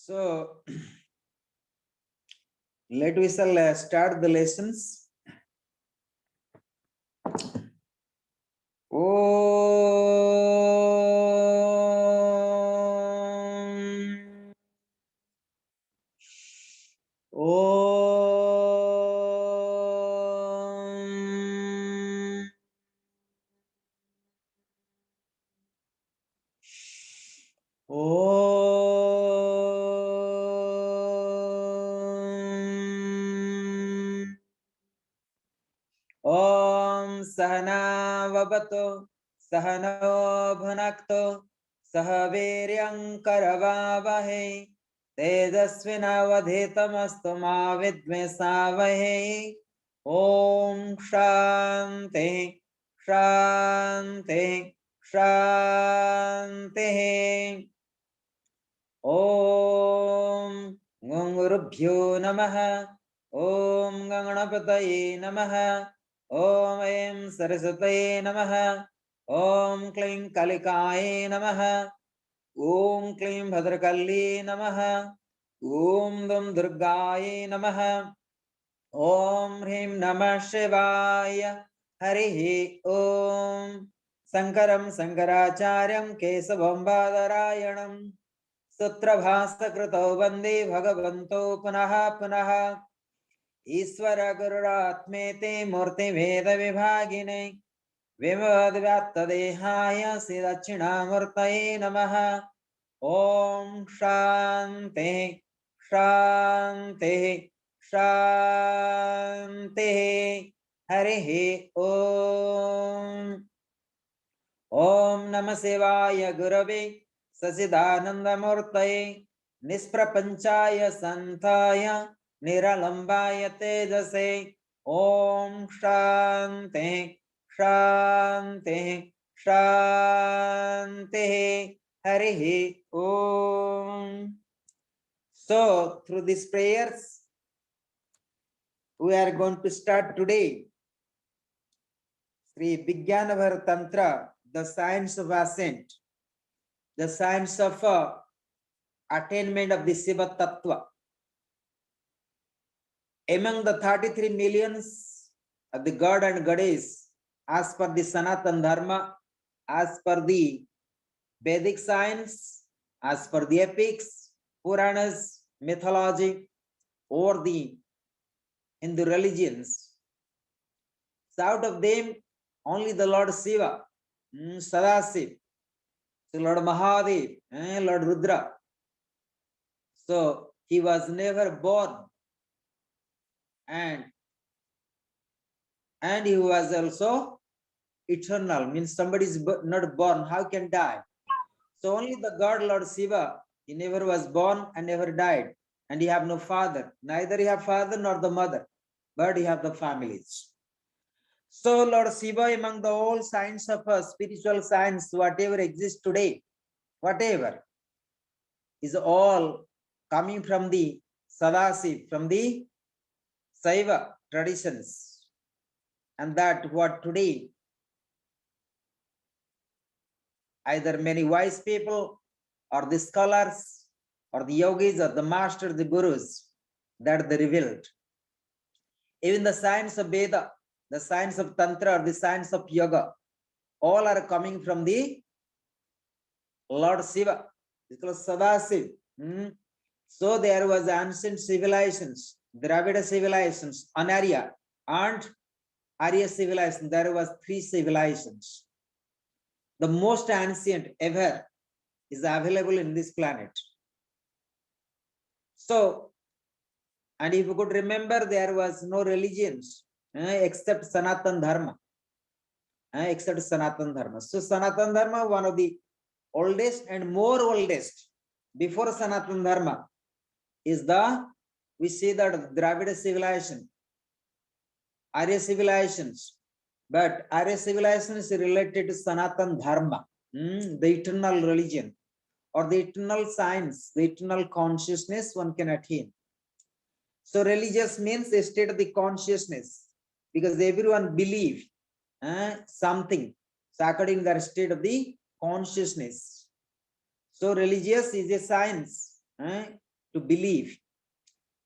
So let we shall start the lessons. Om Sahana Vavato Sahano Bhunakto Sahaviryam Karavavahe Tejasvinavadhetamastu ma vidvesavahe. Om Shanti Shanti Shanti. Om Gangurubhyo Namaha. Om Ganganapataye Namaha. Om Aim Saraswataye Namaha. Om Kling Kalikaye Namaha. Om Kling Bhadrakalli Namaha. Om Dum Durgaye Namaha. Om Hrim Namah Shivaya. Harihi Om. Sankaram Sankaracharyam Kesavam Badarayanam सूत्रभासकृतौ वन्दे भगवन्तो पुनः पुनः ईश्वर गुरुरात्मेति मूर्तिभेदविभागिने व्योमवद्व्याप्तदेहाय श्रीदक्षिणामूर्तये नमः। ॐ शान्तिः शान्तिः शान्तिः। हरिः ॐ नमः शिवाय गुरवे सच्चिदानन्दमूर्तये निष्प्रपञ्चाय सन्ताय निरालम्बाय तेजसे। ॐ शान्तिः शान्तिः शान्तिः। हरिः ॐ। So through these prayers we are going to start today Sri Vijnanabhar Tantra, the science of ascent, the science of attainment of the Shiva Tattva. Among the 33 millions of the god and goddess, as per the Sanatan Dharma, as per the Vedic science, as per the epics, Puranas, mythology, or the Hindu religions, so out of them, only the Lord Shiva, Sadasiv, Lord Mahadev, Lord Rudra. So he was never born, and he was also eternal. Means somebody is not born, how can die? So only the God Lord Shiva, he never was born and never died, and he have no father. Neither he have father nor the mother, but he have the families. So Lord Shiva, among the whole science of spiritual science, whatever exists today, whatever is all coming from the Sadasiv, from the Saiva traditions, and that what today either many wise people or the scholars or the yogis or the masters, the gurus, that they revealed. Even the science of Veda, the science of Tantra or the science of Yoga, all are coming from the Lord Shiva. It's called Sadasiv. So there was ancient civilizations, Dravida civilizations, Anarya and Arya civilization. There was 3 civilizations. The most ancient ever is available in this planet. So, and if you could remember, there was no religions except Sanatan Dharma. Except Sanatan Dharma. So Sanatan Dharma, one of the oldest and more oldest before Sanatan Dharma is the, we see that Dravida civilization, Arya civilizations, but Arya civilization is related to Sanatan Dharma, the eternal religion or the eternal science, the eternal consciousness one can attain. So religious means a state of the consciousness, because everyone believe something. So according to the state of the consciousness. So religious is a science to believe.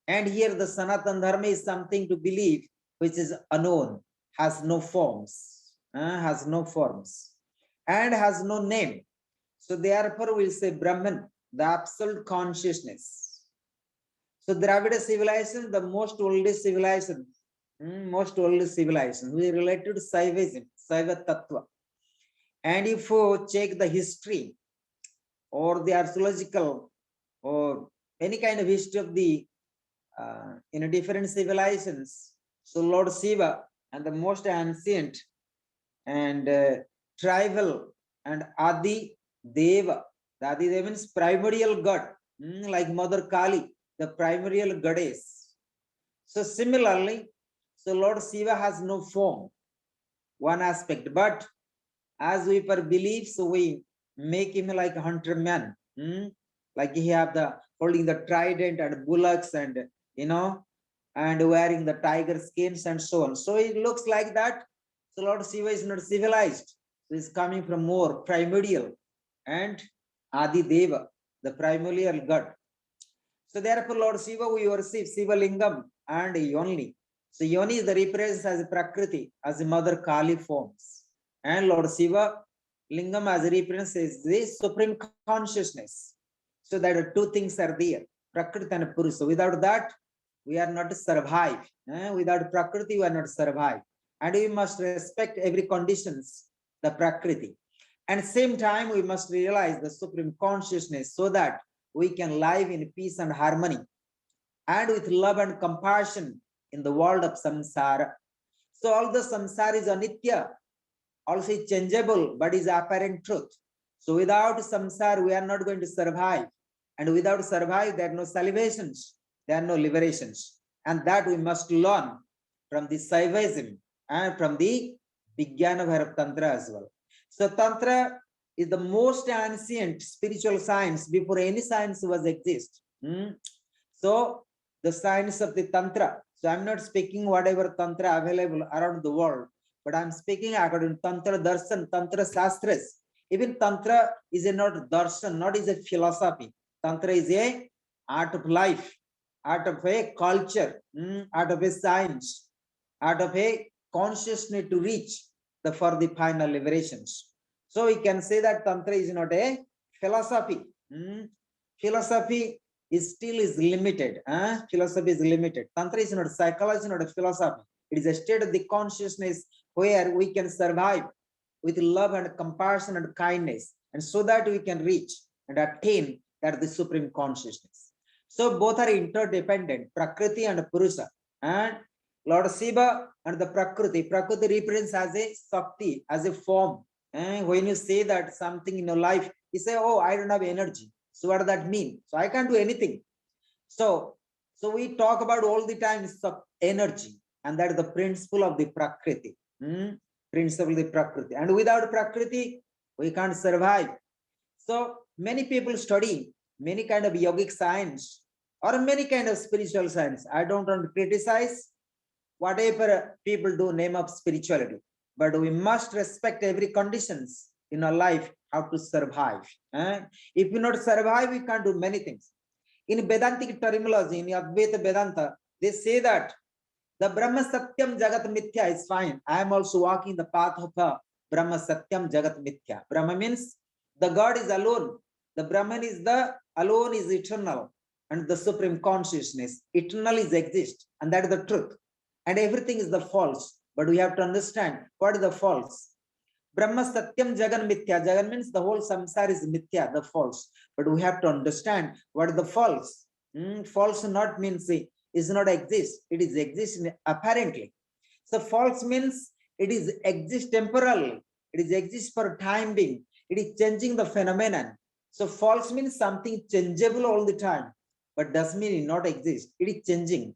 And here the Sanatan Dharma is something to believe which is unknown, has no forms, and has no name. So therefore we'll say Brahman, the absolute consciousness. So Dravida civilization, the most oldest civilization, we related to Saivism, Saiva Tattva. And if you check the history or the archaeological or any kind of history of the in different civilizations, so Lord Shiva and the most ancient and tribal and Adi Deva. The Adi Deva means primordial god, like Mother Kali, the primordial goddess. So similarly, so Lord Shiva has no form, one aspect, but as we per believe, so we make him like a hunter man, like he have the holding the trident and bullocks and and wearing the tiger skins and so on. So it looks like that. So Lord Shiva is not civilized. So he's coming from more primordial and Adi Deva, the primordial god. So therefore, Lord Shiva, we worship Shiva Lingam and Yoni. So Yoni is the represents as Prakriti, as the Mother Kali forms. And Lord Shiva Lingam as represents is the supreme consciousness. So that two things are there, Prakriti and Purusa. Without that, we are not survive. Without Prakriti, we are not survive. And we must respect every conditions, the Prakriti. And same time, we must realize the supreme consciousness so that we can live in peace and harmony and with love and compassion in the world of samsara. So all the samsara is anitya, also changeable, but is apparent truth. So without samsara, we are not going to survive. And without survive, there are no salvations, there are no liberations. And that we must learn from the Saivism and from the Vijnana Bhairav Tantra as well. So Tantra is the most ancient spiritual science before any science was exist. So the science of the Tantra. So I'm not speaking whatever Tantra available around the world, but I'm speaking according to Tantra Darshan, Tantra Shastras. Even Tantra is not darshan, not is a philosophy. Tantra is a art of life, art of a culture, art of a science, art of a consciousness to reach for the final liberations. So we can say that Tantra is not a philosophy. Philosophy is still limited. Philosophy is limited. Tantra is not psychology, not a philosophy. It is a state of the consciousness where we can survive with love and compassion and kindness, and so that we can reach and attain that the supreme consciousness. So both are interdependent, Prakriti and Purusa. And Lord Shiva and the Prakriti represents as a Shakti, as a form. And when you say that something in your life, you say, oh, I don't have energy. So what does that mean? So I can't do anything. So we talk about all the time energy, and that is the principle of the Prakriti. Principle of the Prakriti. And without Prakriti, we can't survive. So many people study many kind of yogic science or many kind of spiritual science. I don't want to criticize whatever people do name of spirituality, but we must respect every conditions in our life, how to survive. If we not survive, we can't do many things. In Vedantic terminology, in Advaita Vedanta, they say that the Brahma Satyam Jagat Mithya is fine. I am also walking the path of Brahma Satyam Jagat Mithya. Brahma means the God is alone. The Brahman is alone is eternal, and the supreme consciousness. Eternal is exist, and that is the truth. And everything is the false. But we have to understand what is the false. Brahma Satyam Jagan Mithya. Jagan means the whole samsara is Mithya, the false. But we have to understand what is the false. False not means is not exist. It is exist apparently. So false means it is exist temporarily. It is exist for time being. It is changing the phenomenon. So false means something changeable all the time, but does mean it not exist. It is changing.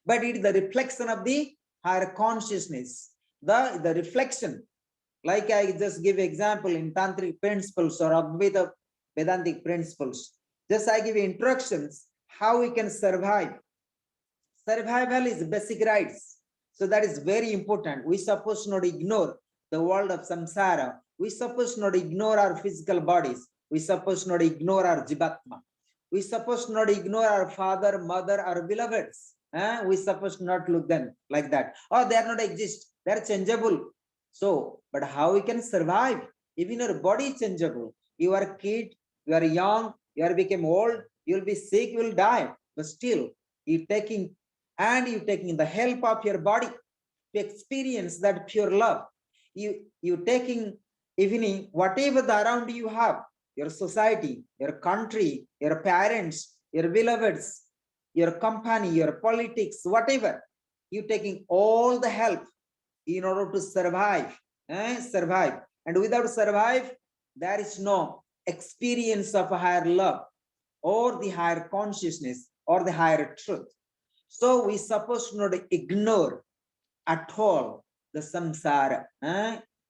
But it is the reflection of the higher consciousness. The reflection. Like I just give example in Tantric principles or Advaita Vedantic principles. Just I give instructions how we can survive. Survival is basic rights. So that is very important. We suppose not ignore the world of samsara. We suppose not ignore our physical bodies. We suppose not ignore our jivatma. We supposed not ignore our father, mother, our beloveds. We supposed not look them like that. Oh, they are not exist. They are changeable. So, but how we can survive? Even your body is changeable. You are a kid, you are young, you are become old, you will be sick, you will die. But still, you taking the help of your body to experience that pure love. You taking evening whatever the around you have, your society, your country, your parents, your beloveds, your company, your politics, whatever, you taking all the help in order to survive. Survive. And without survive, there is no experience of a higher love or the higher consciousness or the higher truth. So we supposed not to ignore at all the samsara.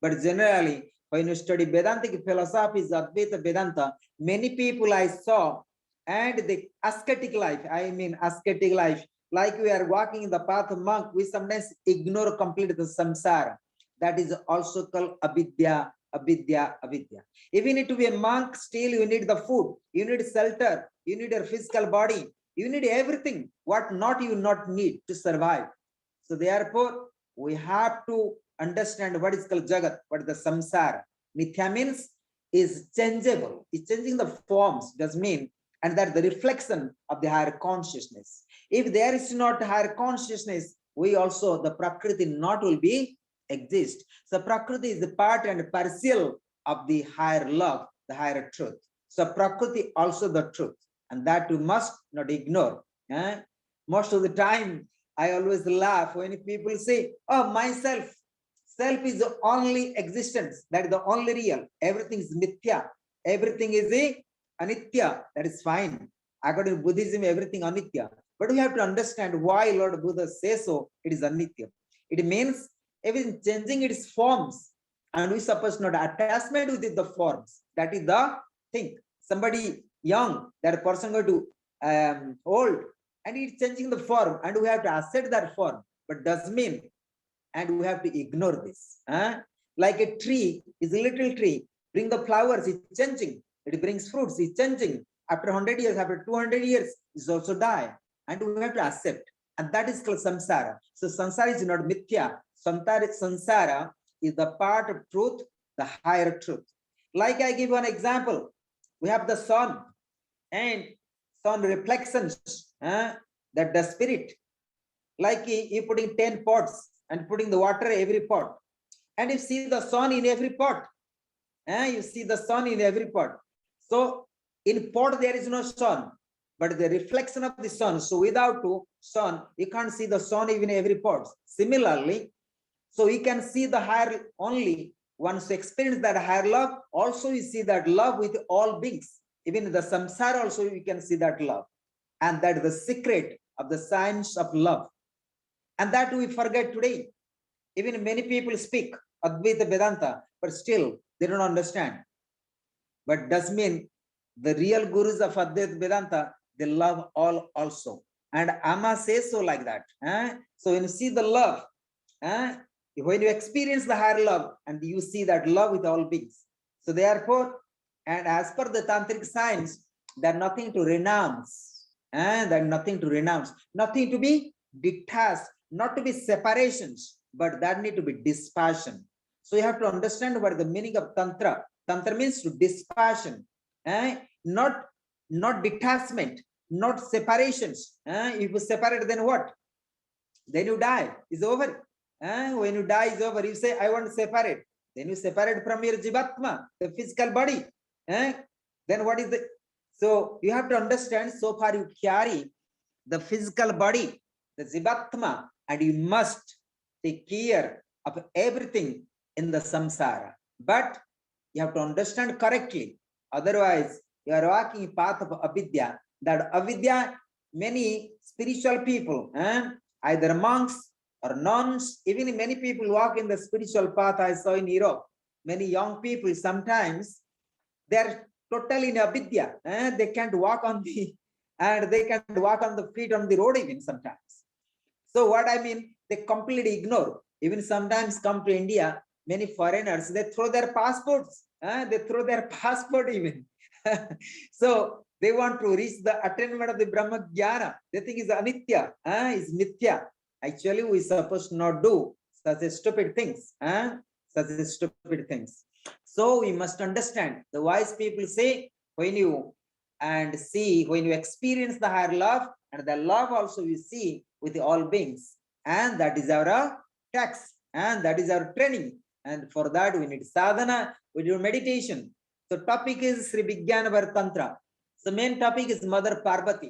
But generally, when you study Vedantic philosophies, Advaita Vedanta, many people I saw, and the ascetic life, like we are walking in the path of monk, we sometimes ignore completely the samsara. That is also called avidya, avidya, avidya. Even to be a monk, still you need the food, you need shelter, you need your physical body, you need everything. What not you not need to survive. So therefore, we have to understand what is called Jagat, what is the samsara. Mithya means is changeable, is changing the forms, does mean, and that the reflection of the higher consciousness. If there is not higher consciousness, we also, the Prakriti not will be exist. So Prakriti is the part and parcel of the higher love, the higher truth. So Prakriti also the truth, and that we must not ignore. Most of the time, I always laugh when people say, oh, myself, self is the only existence, that is the only real. Everything is mithya, everything is anitya, that is fine. According to Buddhism, everything anitya. But we have to understand why Lord Buddha says so, it is anitya. It means everything changing its forms, and we suppose not attachment with the forms. That is the thing. Somebody young, that person going to old, and it's changing the form, and we have to accept that form. But does mean, and we have to ignore this. Like a tree is a little tree, bring the flowers, it's changing. It brings fruits, it's changing. After 100 years, after 200 years, it's also die. And we have to accept. And that is called samsara. So samsara is not mithya. Samsara is the part of truth, the higher truth. Like I give one example. We have the sun, and sun reflections, that the spirit. Like you putting 10 pots and putting the water every pot. And you see the sun in every pot. You see the sun in every pot. So in pot there is no sun, but the reflection of the sun. So without sun, you can't see the sun even every pot. Similarly, so you can see the higher only once you experience that higher love. Also you see that love with all beings. Even the samsara also you can see that love. And that is the secret of the science of love. And that we forget today. Even many people speak Advaita Vedanta, but still they don't understand. But does mean the real gurus of Advaita Vedanta, they love all also. And Amma says so like that. So when you see the love, when you experience the higher love, and you see that love with all beings. So therefore, and as per the tantric science, there's nothing to renounce. There's nothing to renounce, nothing to be detached, not to be separations, but that need to be dispassion. So you have to understand what is the meaning of tantra. Tantra means to dispassion, not detachment, not separations. If you separate, then what? Then you die. It's over. When you die, is over. You say, I want to separate. Then you separate from your jivatma, the physical body. Then what is the? So you have to understand. So far, you carry the physical body, the jivatma, and you must take care of everything in the samsara. But you have to understand correctly. Otherwise, you are walking path of avidya. That avidya, many spiritual people, either monks or nuns, even many people walk in the spiritual path. I saw in Europe, many young people, sometimes they're totally in avidya. They can't walk on the, and they can't walk on the feet on the road even sometimes. So what I mean, they completely ignore. Even sometimes come to India, many foreigners, they throw their passports. They throw their passport even. So They want to reach the attainment of the Brahma Jnana. They think is anitya, is nitya. Actually, we supposed not do such a stupid things, such a stupid things. So we must understand. The wise people say, when you and see, when you experience the higher love, and the love also you see with all beings, and that is our tax, and that is our training. And for that we need sadhana, we do meditation. So topic is Sri Vijnana Tantra. The main topic is Mother Parvati.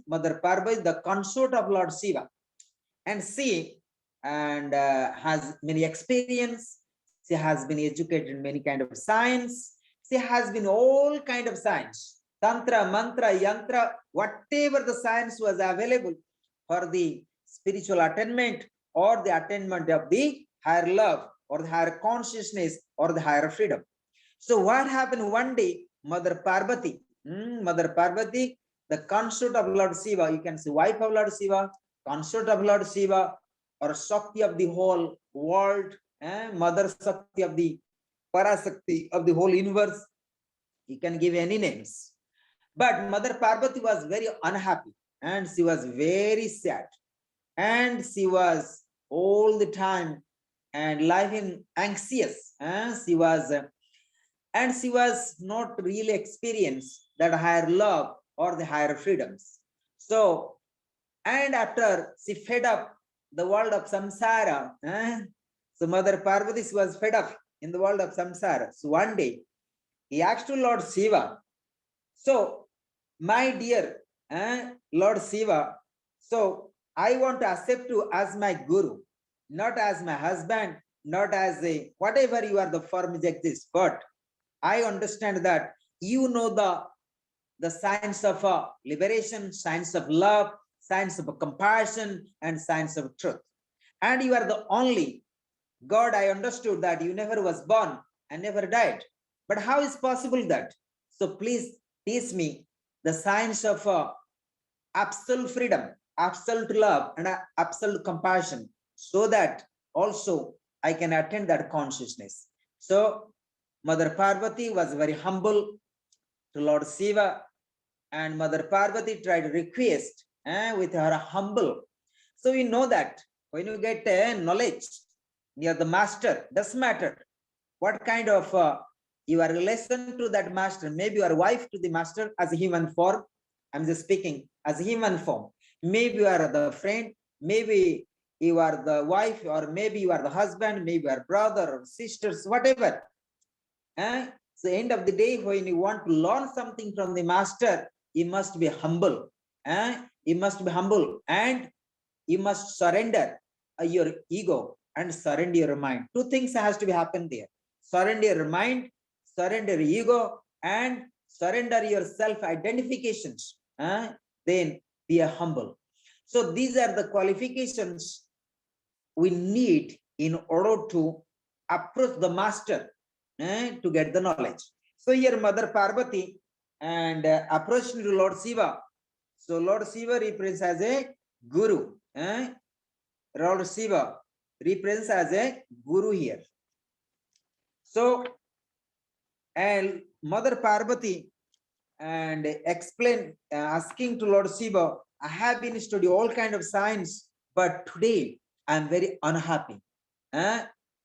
Mother Parvati is the consort of Lord Shiva, and she and has many experience. She has been educated in many kind of science. She has been all kind of science, tantra, mantra, yantra, whatever the science was available for the spiritual attainment or the attainment of the higher love or the higher consciousness or the higher freedom. So what happened one day? Mother Parvati, the consort of Lord Shiva, you can say wife of Lord Shiva, consort of Lord Shiva, or Shakti of the whole world, Mother Shakti of the Parasakti of the whole universe. You can give any names. But Mother Parvati was very unhappy and she was very sad. And she was all the time and living anxious. She was not really experienced that higher love or the higher freedoms. So, and after she fed up the world of samsara, so Mother Parvati was fed up in the world of samsara. So one day he asked to Lord Shiva, so my dear Lord Shiva, so I want to accept you as my guru, not as my husband, not as a whatever you are the forms exist, but I understand that you know the science of liberation, science of love, science of compassion, and science of truth. And you are the only God. I understood that you never was born and never died. But how is possible that? So please teach me the science of absolute freedom, absolute love, and absolute compassion, so that also I can attain that consciousness. So Mother Parvati was very humble to Lord Shiva, and Mother Parvati tried to request with her humble. So we know that when you get knowledge near the master, doesn't matter what kind of your relation to that master. Maybe your wife to the master as a human form. I'm just speaking as a human form. Maybe you are the friend, maybe you are the wife, or maybe you are the husband, maybe you are brother or sisters, whatever. So end of the day, when you want to learn something from the master, you must be humble. You must be humble, and you must surrender your ego and surrender your mind. Two things has to be happen there. Surrender your mind, surrender your ego, and surrender your self-identifications. Then be a humble. So these are the qualifications we need in order to approach the master to get the knowledge. So here Mother Parvati and approached to Lord Shiva. So Lord Shiva represents as a guru. Lord Shiva represents as a guru here. So, and Mother Parvati and explain, asking to Lord Shiva, I have been studying all kind of science, but today I am very unhappy.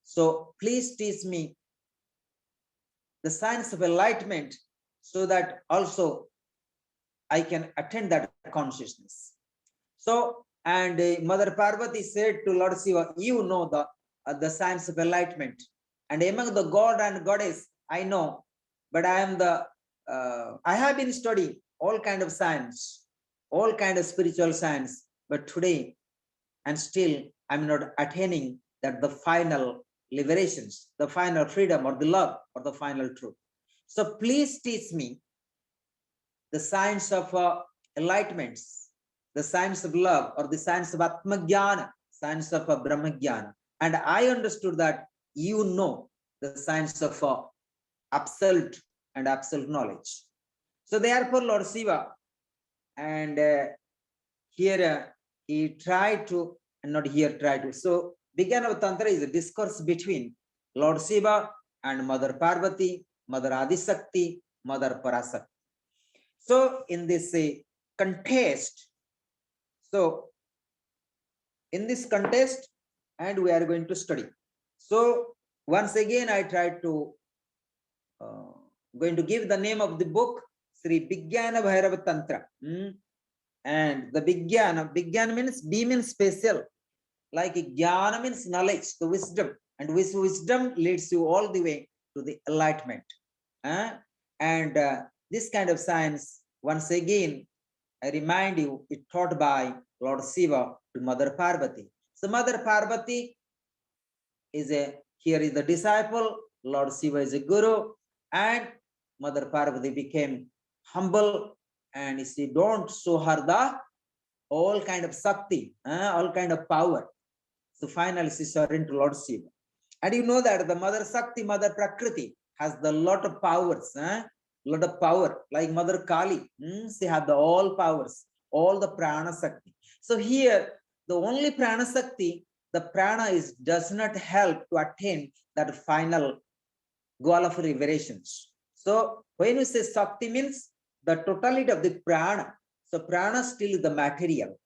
So please teach me the science of enlightenment, so that also I can attain that consciousness. So, and Mother Parvati said to Lord Shiva, you know the science of enlightenment, and among the god and goddess I know, but I am the I have been studying all kind of science, all kind of spiritual science, but today and still I'm not attaining that the final liberations, the final freedom or the love or the final truth. So please teach me the science of enlightenments, the science of love or the science of Atmajnana, science of Brahmajnana. And I understood that you know the science of absolute and absolute knowledge. So therefore Lord Shiva, and here he tried to, and not here tried to. So Vijnana Tantra is a discourse between Lord Shiva and Mother Parvati, Mother Adisakti, Mother Parasakti. So in this contest, so in this contest, and we are going to study. So once again, I tried to going to give the name of the book, Sri Vijnana Bhairava Tantra. And the Vijnana means B means special, like Jnana means knowledge, the wisdom, and with wisdom leads you all the way to the enlightenment. And this kind of science, once again, I remind you, it taught by Lord Shiva to Mother Parvati. So Mother Parvati is here is the disciple, Lord Shiva is a guru, and Mother Parvati became humble, and she don't show her the all kind of Sakti, all kind of power. So finally she surrendered to Lord Shiva. And you know that the Mother Sakti, Mother Prakriti has the lot of powers, lot of power, like Mother Kali. She had the all powers, all the Prana Sakti. So here, the only Prana Sakti, the Prana is does not help to attain that final goal of liberations. So when we say Sakti means the totality of the Prana. So Prana still is the material,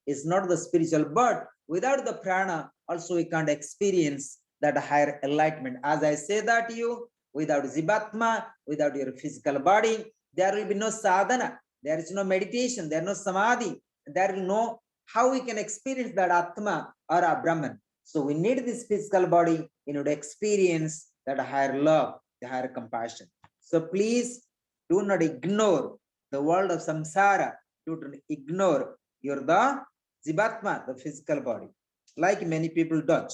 is not the spiritual, but without the Prana, also we can't experience that higher enlightenment. As I say that to you, without Jivatma, without your physical body, there will be no sadhana, there is no meditation, there is no samadhi, there will no how we can experience that Atma or a Brahman. So we need this physical body in order to experience that higher love, the higher compassion. So please do not ignore the world of samsara. Do not ignore your the Jivatma, the physical body, like many people do.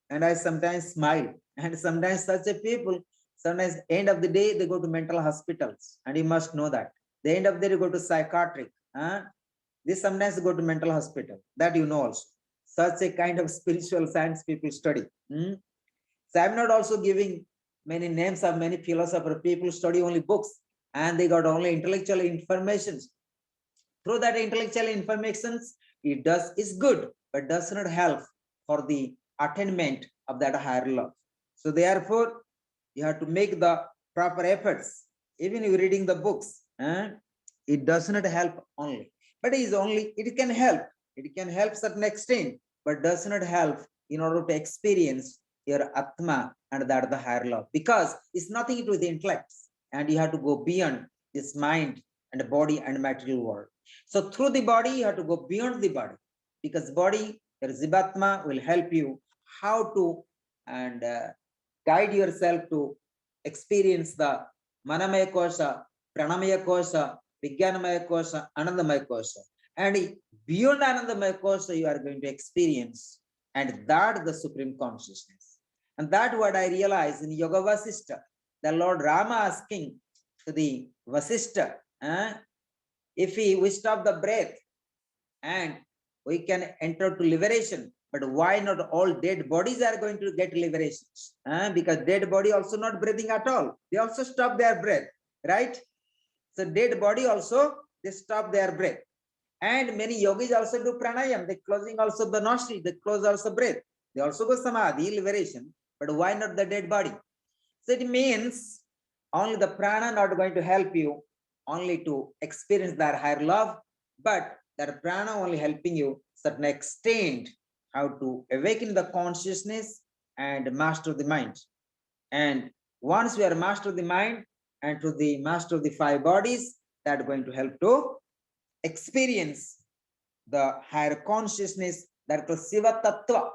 And I sometimes smile. And sometimes such a people, sometimes end of the day, they go to mental hospitals. And you must know that. The end of the day, they go to psychiatric. They sometimes go to mental hospital. That you know also. Such a kind of spiritual science people study. So I'm not also giving many names of many philosophers. People study only books and they got only intellectual information. Through that intellectual information, it does is good, but does not help for the attainment of that higher love. So therefore, you have to make the proper efforts. Even if reading the books, it does not help only, but it is only it can help. It can help certain extent, but does not help in order to experience your Atma and that the higher love, because it's nothing to do with the intellect, and you have to go beyond this mind and body and material world. So through the body, you have to go beyond the body, because body, your Jivatma will help you how to and guide yourself to experience the Manamaya Kosha, Pranamaya Kosha, Vijnanamaya Kosha, Anandamaya Kosha. And beyond Anandamaya Kosha, you are going to experience, and that the supreme consciousness. And that what I realize in Yoga Vasishtha, the Lord Rama asking to the Vasishtha, if we stop the breath and we can enter to liberation, but why not all dead bodies are going to get liberations? Because dead body also not breathing at all. They also stop their breath, right? So dead body also, they stop their breath. And many yogis also do pranayam. They closing also the nostril, they close also breath. They also go samadhi, liberation. But why not the dead body? So it means only the prana not going to help you only to experience that higher love, but that prana only helping you certain extent how to awaken the consciousness and master the mind. And once we are master the mind and to the master of the five bodies, that going to help to experience the higher consciousness, that is Siva Tattva.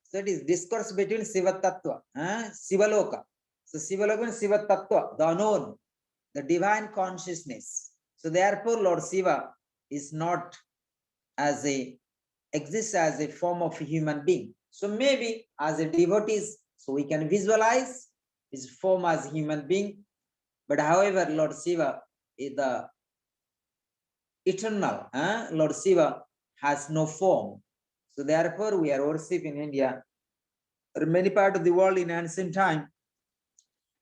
So it is discourse between Siva Tattva, Siva Loka. So Siva Loka and Siva Tattva, the unknown, the divine consciousness. So therefore, Lord Shiva is not as a exists as a form of a human being. So maybe as a devotees, so we can visualize his form as a human being. But however, Lord Shiva is the eternal. Lord Shiva has no form. So therefore, we are worship in India or many parts of the world in ancient time,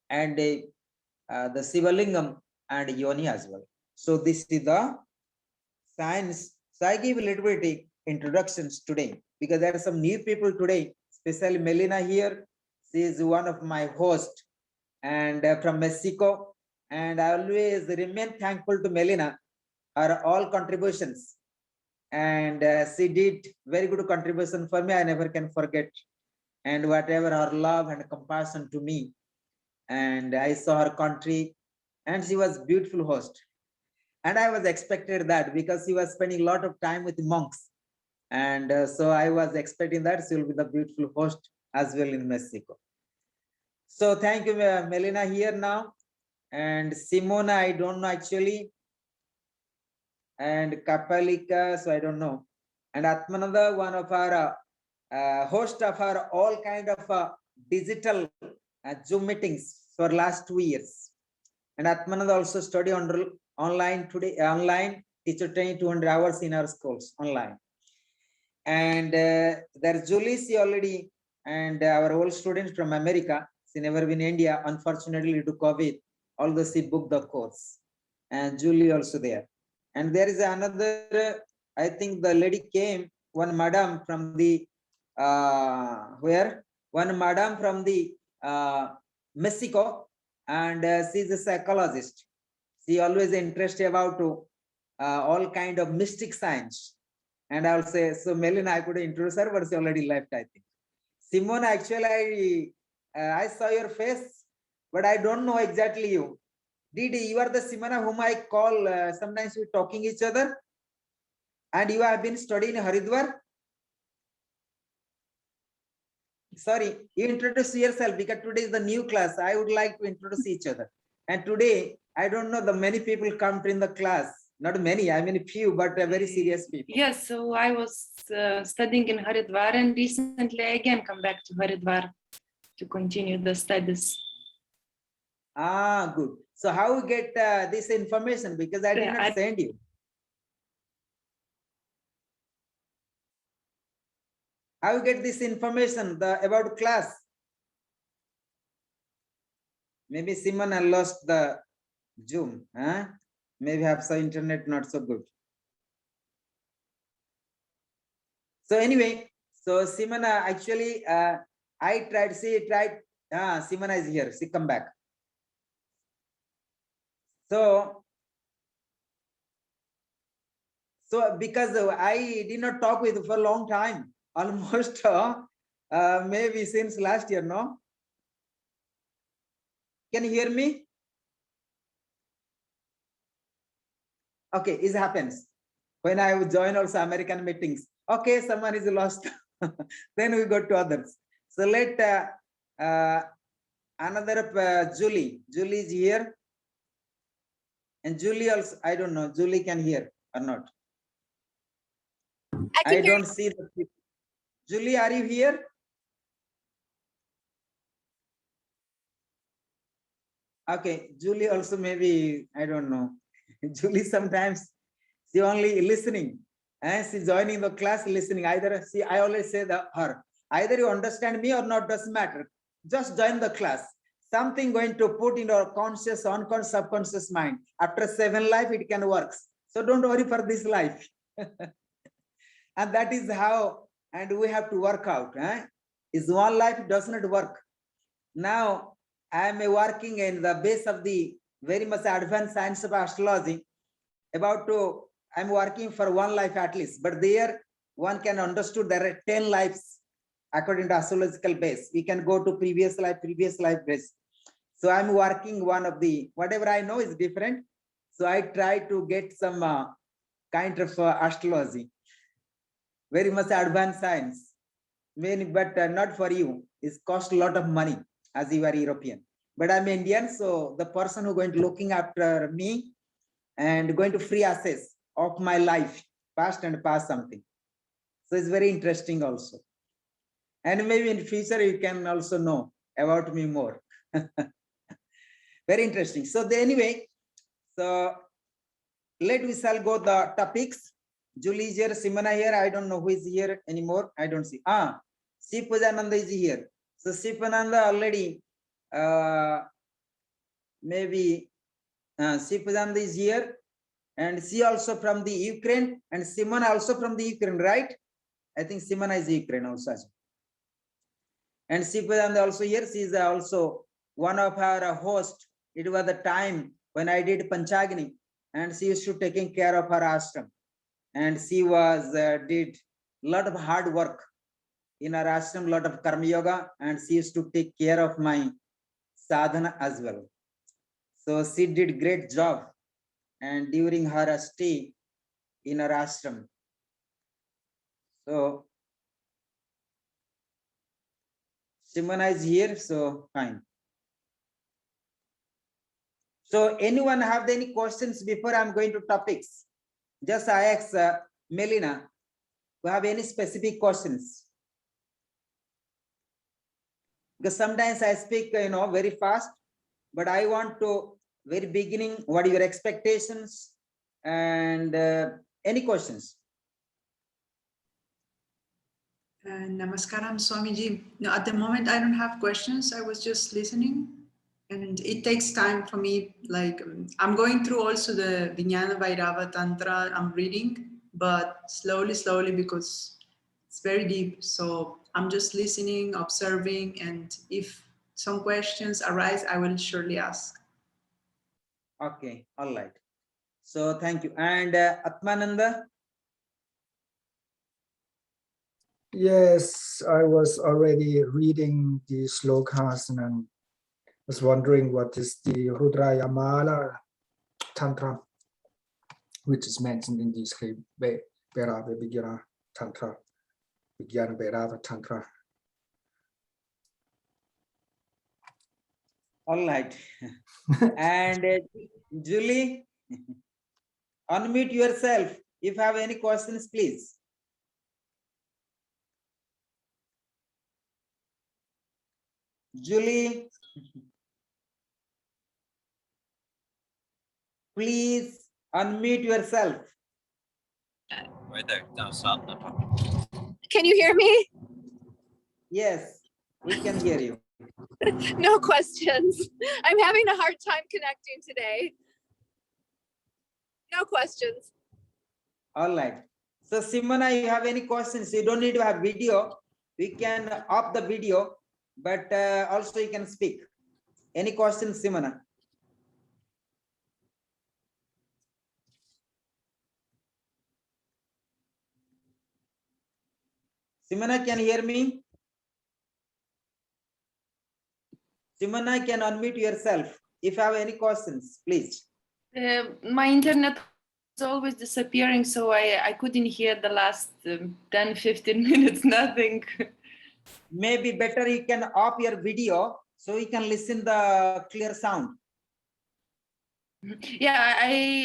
and the Shiva Lingam and Yoni as well. So this is the science. So I give a little bit introductions today, because there are some new people today, especially Melina here. She is one of my hosts, and from Mexico. and I always remain thankful to Melina, her all contributions. And she did very good contribution for me. I never can forget. And whatever her love and compassion to me. And I saw her country, and she was beautiful host. And I was expected that because she was spending a lot of time with monks. And so I was expecting that she will be the beautiful host as well in Mexico. So thank you, Melina, here now. And Simona, I don't know actually. And Kapalika, so I don't know. And Atmananda, one of our host of our all kind of digital Zoom meetings for last 2 years. And Atmananda also study on online today, online teacher training 200 hours in our schools online. And there's Julie, she already, and our old students from America, she never been in India, unfortunately due to COVID, although she booked the course. And Julie also there. And there is another, I think the lady came, one madam from the, where? One madam from the Mexico, and she's a psychologist. She always interested about all kind of mystic science. And I'll say, so Melina, I could introduce her, but she already left, I think. Simona, actually, I saw your face, but I don't know exactly you. Did you are the Simona whom I call, sometimes we talking each other? And you have been studying in Haridwar? Sorry, you introduce yourself because today is the new class. I would like to introduce each other. And today, I don't know, the many people come in the class. Not many, I mean few, but very serious people. Yes, so I was studying in Haridwar and recently again come back to Haridwar to continue the studies. Ah, good. So how you get this information? Because I did not send you. How you get this information about class? Maybe Simon lost the Zoom. Huh? Maybe have some internet not so good. So anyway, so Simona, actually, I tried, Simona is here, she come back. So because I did not talk with for a long time, almost maybe since last year, no? Can you hear me? Okay, it happens. When I would join also American meetings, okay, someone is lost. Then we go to others. So let another Julie. Julie is here. And Julie also, I don't know, Julie can hear or not. I don't see the people. Julie, are you here? Okay, Julie also maybe, I don't know. Julie sometimes she only listening and she joining the class listening. Either see, I always say that her, either you understand me or not, doesn't matter. Just join the class. Something going to put in our conscious, unconscious, subconscious mind. After 7 life, it can work. So don't worry for this life. And that is how, and we have to work out. Is one life does not work. Now, I am working in the base of the very much advanced science of astrology. I'm working for one life at least, but there one can understood there are 10 lives according to astrological base. We can go to previous life base. So I'm working one of the, whatever I know is different. So I try to get some kind of astrology, very much advanced science, but not for you. It costs a lot of money as you are European. But I'm Indian, so the person who going to looking after me and going to free access of my life, past and past something. So it's very interesting also. And maybe in future you can also know about me more. Very interesting. So anyway, so let we shall go the topics. Julie is here, Simona here. I don't know who is here anymore. I don't see. Sipujananda is here. So Sipananda already maybe Sipujananda is here, and she also from the Ukraine, and Simona also from the Ukraine, right? I think Simona is Ukraine also. And Sipujananda also here. She is also one of our hosts. It was the time when I did Panchagni, and she used to taking care of her ashram, and she was did lot of hard work in her ashram, lot of karma yoga, and she used to take care of my sadhana as well. So she did great job, and during her stay in her ashram. So Simona is here, so fine. So anyone have any questions before I'm going to topics? Just I ask Melina, we have any specific questions? Because sometimes I speak, very fast, but I want to very beginning, what are your expectations, and any questions? Namaskaram, Swamiji. No, at the moment, I don't have questions. I was just listening. And it takes time for me. Like, I'm going through also the Vijnana Bhairava Tantra I'm reading, but slowly, because it's very deep. So I'm just listening, observing, and if some questions arise, I will surely ask. Okay, all right. So thank you. And Atmananda? Yes, I was already reading the slokas and was wondering what is the Rudrayamala Tantra, which is mentioned in the script, Bhairava Vijnana Tantra, Vijnana Bhairava Tantra. All right. And Julie, unmute yourself. If you have any questions, please. Julie, please unmute yourself. Right there. No, stop. Not talking. Can you hear me? Yes, we can hear you. No questions. I'm having a hard time connecting today. No questions. All right. So Simona, you have any questions? You don't need to have video. We can off the video, but also you can speak. Any questions, Simona? Simona, can you hear me? Simona, can unmute yourself. If you have any questions, please. My internet is always disappearing, so I couldn't hear the last 10-15 minutes, nothing. Maybe better you can off your video so you can listen the clear sound. Yeah,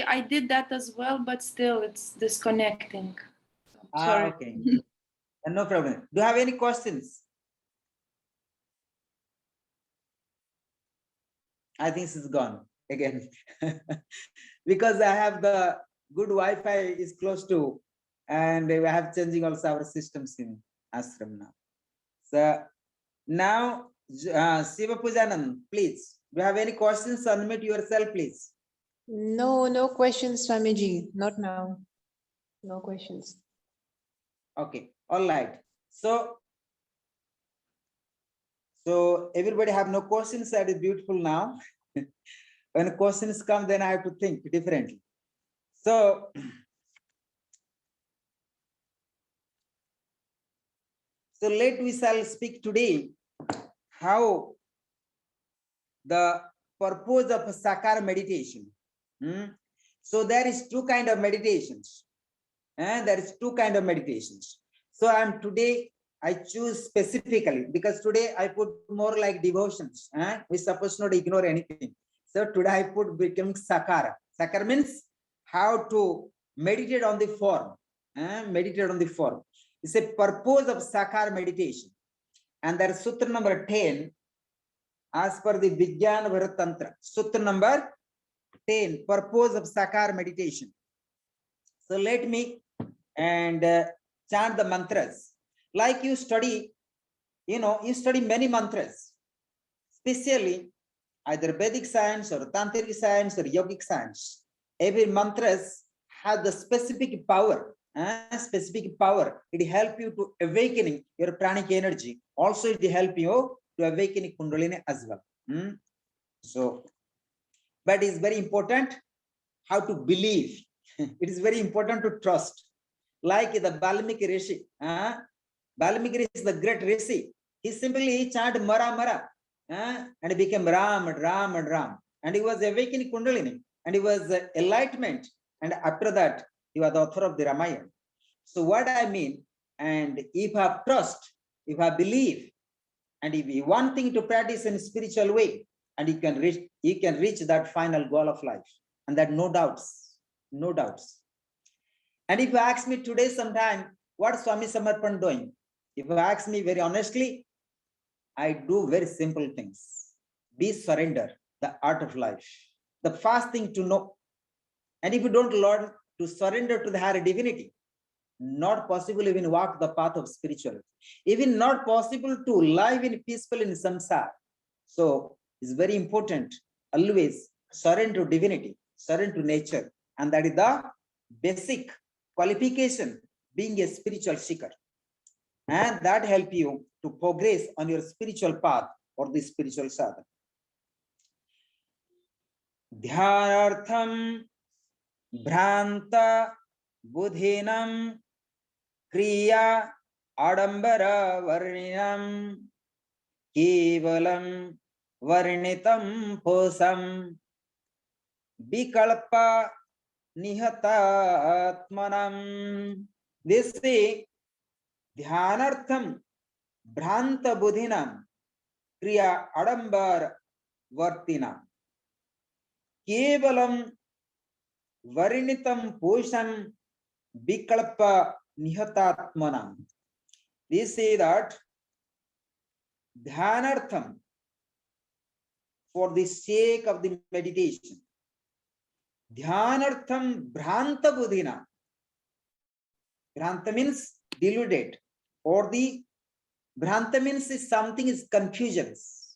I did that as well, but still it's disconnecting. Sorry. Okay. No problem. Do you have any questions? I think this is gone again. Because I have the good Wi-Fi is close to, and we have changing also our systems in ashram now. So now, Siva Pujanand, please. Do you have any questions? Unmute yourself, please. No questions, Swamiji. Not now. No questions. Okay, all right. So everybody have no questions. That is beautiful now. When questions come, then I have to think differently. So we shall speak today how the purpose of Sakar meditation. So there is two kind of meditations. There is two kind of meditations. So I choose specifically because today I put more like devotions. We supposed not ignore anything. So today I put becoming Sakara. Sakara means how to meditate on the form. Meditate on the form. It's a purpose of Sakar meditation. And there is sutra number 10 as per the Vijnana Bhairava Tantra. Sutra number 10, purpose of Sakar meditation. So let me and chant the mantras. Like you study, you study many mantras, especially either Vedic science or Tantric science or Yogic science. Every mantras have the specific power. Specific power. It help you to awakening your pranic energy. Also, it help you to awaken Kundalini as well. So but it's very important how to believe. It is very important to trust. Like the Valmiki Rishi. Valmiki Rishi is the great Rishi. He simply chanted Mara Mara and he became Ram and Ram and Ram. And he was awakening Kundalini and he was enlightenment. And after that, he was the author of the Ramayana. So what I mean, and if I trust, if I believe, and if you want thing to practice in a spiritual way, and you can reach that final goal of life, and that no doubts, no doubts. And if you ask me today sometime, what Swami Samarpan doing? If you ask me very honestly, I do very simple things. Be surrender, the art of life. The first thing to know. And if you don't learn to surrender to the higher divinity, not possible even walk the path of spirituality. Even not possible to live in peaceful in samsara. So it's very important, always surrender to divinity, surrender to nature. And that is the basic qualification being a spiritual seeker. And that help you to progress on your spiritual path or the spiritual sadhana. Dhyanartham bhranta buddhinam kriya adambara varninam kevalam varnitam posam vikalpa nihatatmanam. They say dhyanartham bhranta buddhinam kriya adambar vartinam kevalam varinitam posham vikalpa nihatatmanam. They say that dhyanartham, for the sake of the meditation, dhyanartham bhranta buddhina. Bhranta means deluded, or the bhranta means is something is confusions,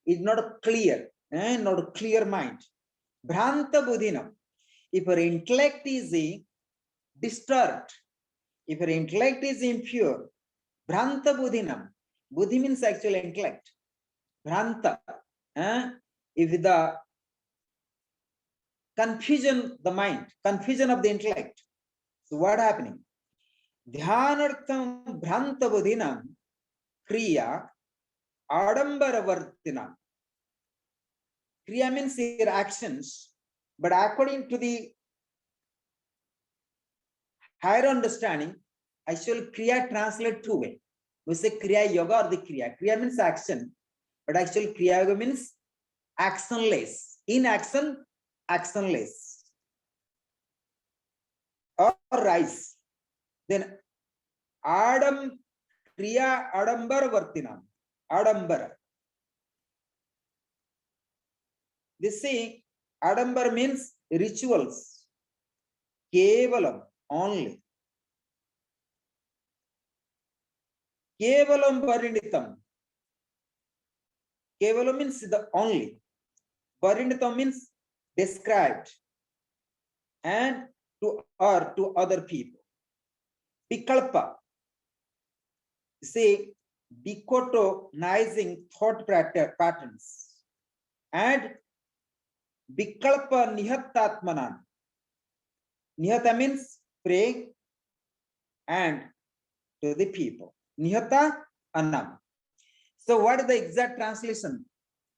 is not clear, not a clear mind. Bhranta buddhina. If your intellect is disturbed, if your intellect is impure, bhranta buddhinam. Buddhi means actual intellect. Bhranta. If the confusion, the mind, confusion of the intellect. So what happening? Dhyanartham bhranta buddhinam kriya adambara vartinam. Kriya means your actions, but according to the higher understanding, actually kriya translate two ways. We say kriya yoga or the kriya. Kriya means action, but actually kriya yoga means actionless. Inaction, actionless. Or rise. Then kriya adambara vartinam. Adambara. They say adambara means rituals. Kevalam, only. Kevalam varinitam. Kevalam means the only. Varinitam means described and to other people. Vikalpa. Say decotonizing thought patterns. And vikalpa nihatatmanan. Nihata means praying and to the people. Nihata anam. So what is the exact translation?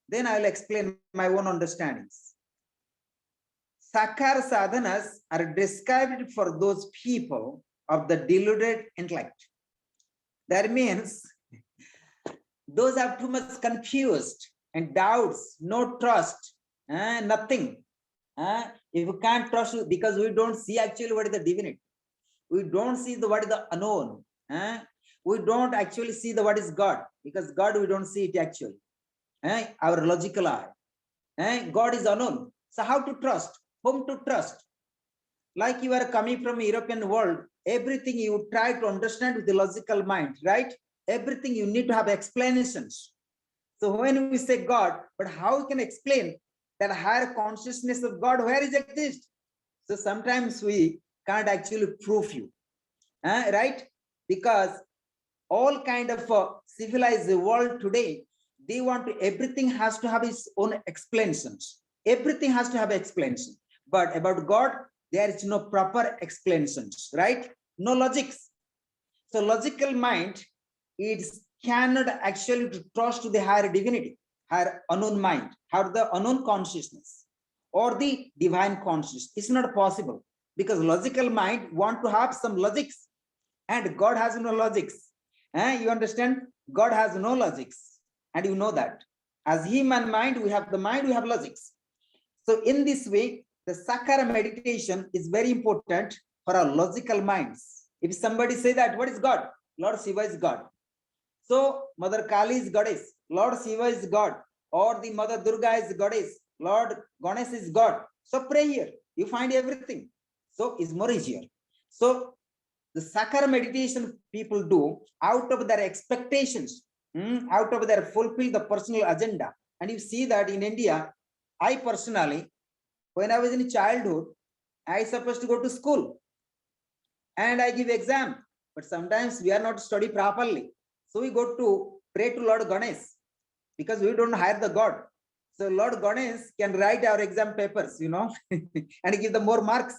Then I will explain my own understandings. Sakar sadhanas are described for those people of the deluded intellect. That means those are too much confused and doubts, no trust, nothing. If you can't trust, because we don't see actually what is the divinity. We don't see what is the unknown. We don't actually see what is God, because God we don't see it actually. Our logical eye. God is unknown. So how to trust? Whom to trust? Like you are coming from European world, everything you try to understand with the logical mind, right? Everything you need to have explanations. So when we say God, but how we can explain that higher consciousness of God, where is it exist? So sometimes we can't actually prove you, right? Because all kind of civilized world today, they want to, everything has to have its own explanations. everything has to have explanation. But about God, there is no proper explanations, right? No logics. So logical mind, it cannot actually trust to the higher divinity, higher unknown mind, higher the unknown consciousness, or the divine consciousness. It's not possible because logical mind want to have some logics, and God has no logics. You understand? God has no logics, and you know that. As human mind, we have the mind, we have logics. So in this way, the Sakara meditation is very important for our logical minds. If somebody say that, what is God? Lord Shiva is God. So Mother Kali is goddess, Lord Shiva is God, or the Mother Durga is goddess, Lord Ganesh is God. So pray here, you find everything. So it's more easier. So the Sakara meditation people do out of their expectations, out of their fulfill the personal agenda. And you see that in India, I personally, when I was in childhood, I supposed to go to school and I give exam, but sometimes we are not study properly. So we go to pray to Lord Ganesh because we don't hire the God. So Lord Ganesh can write our exam papers, and give the more marks.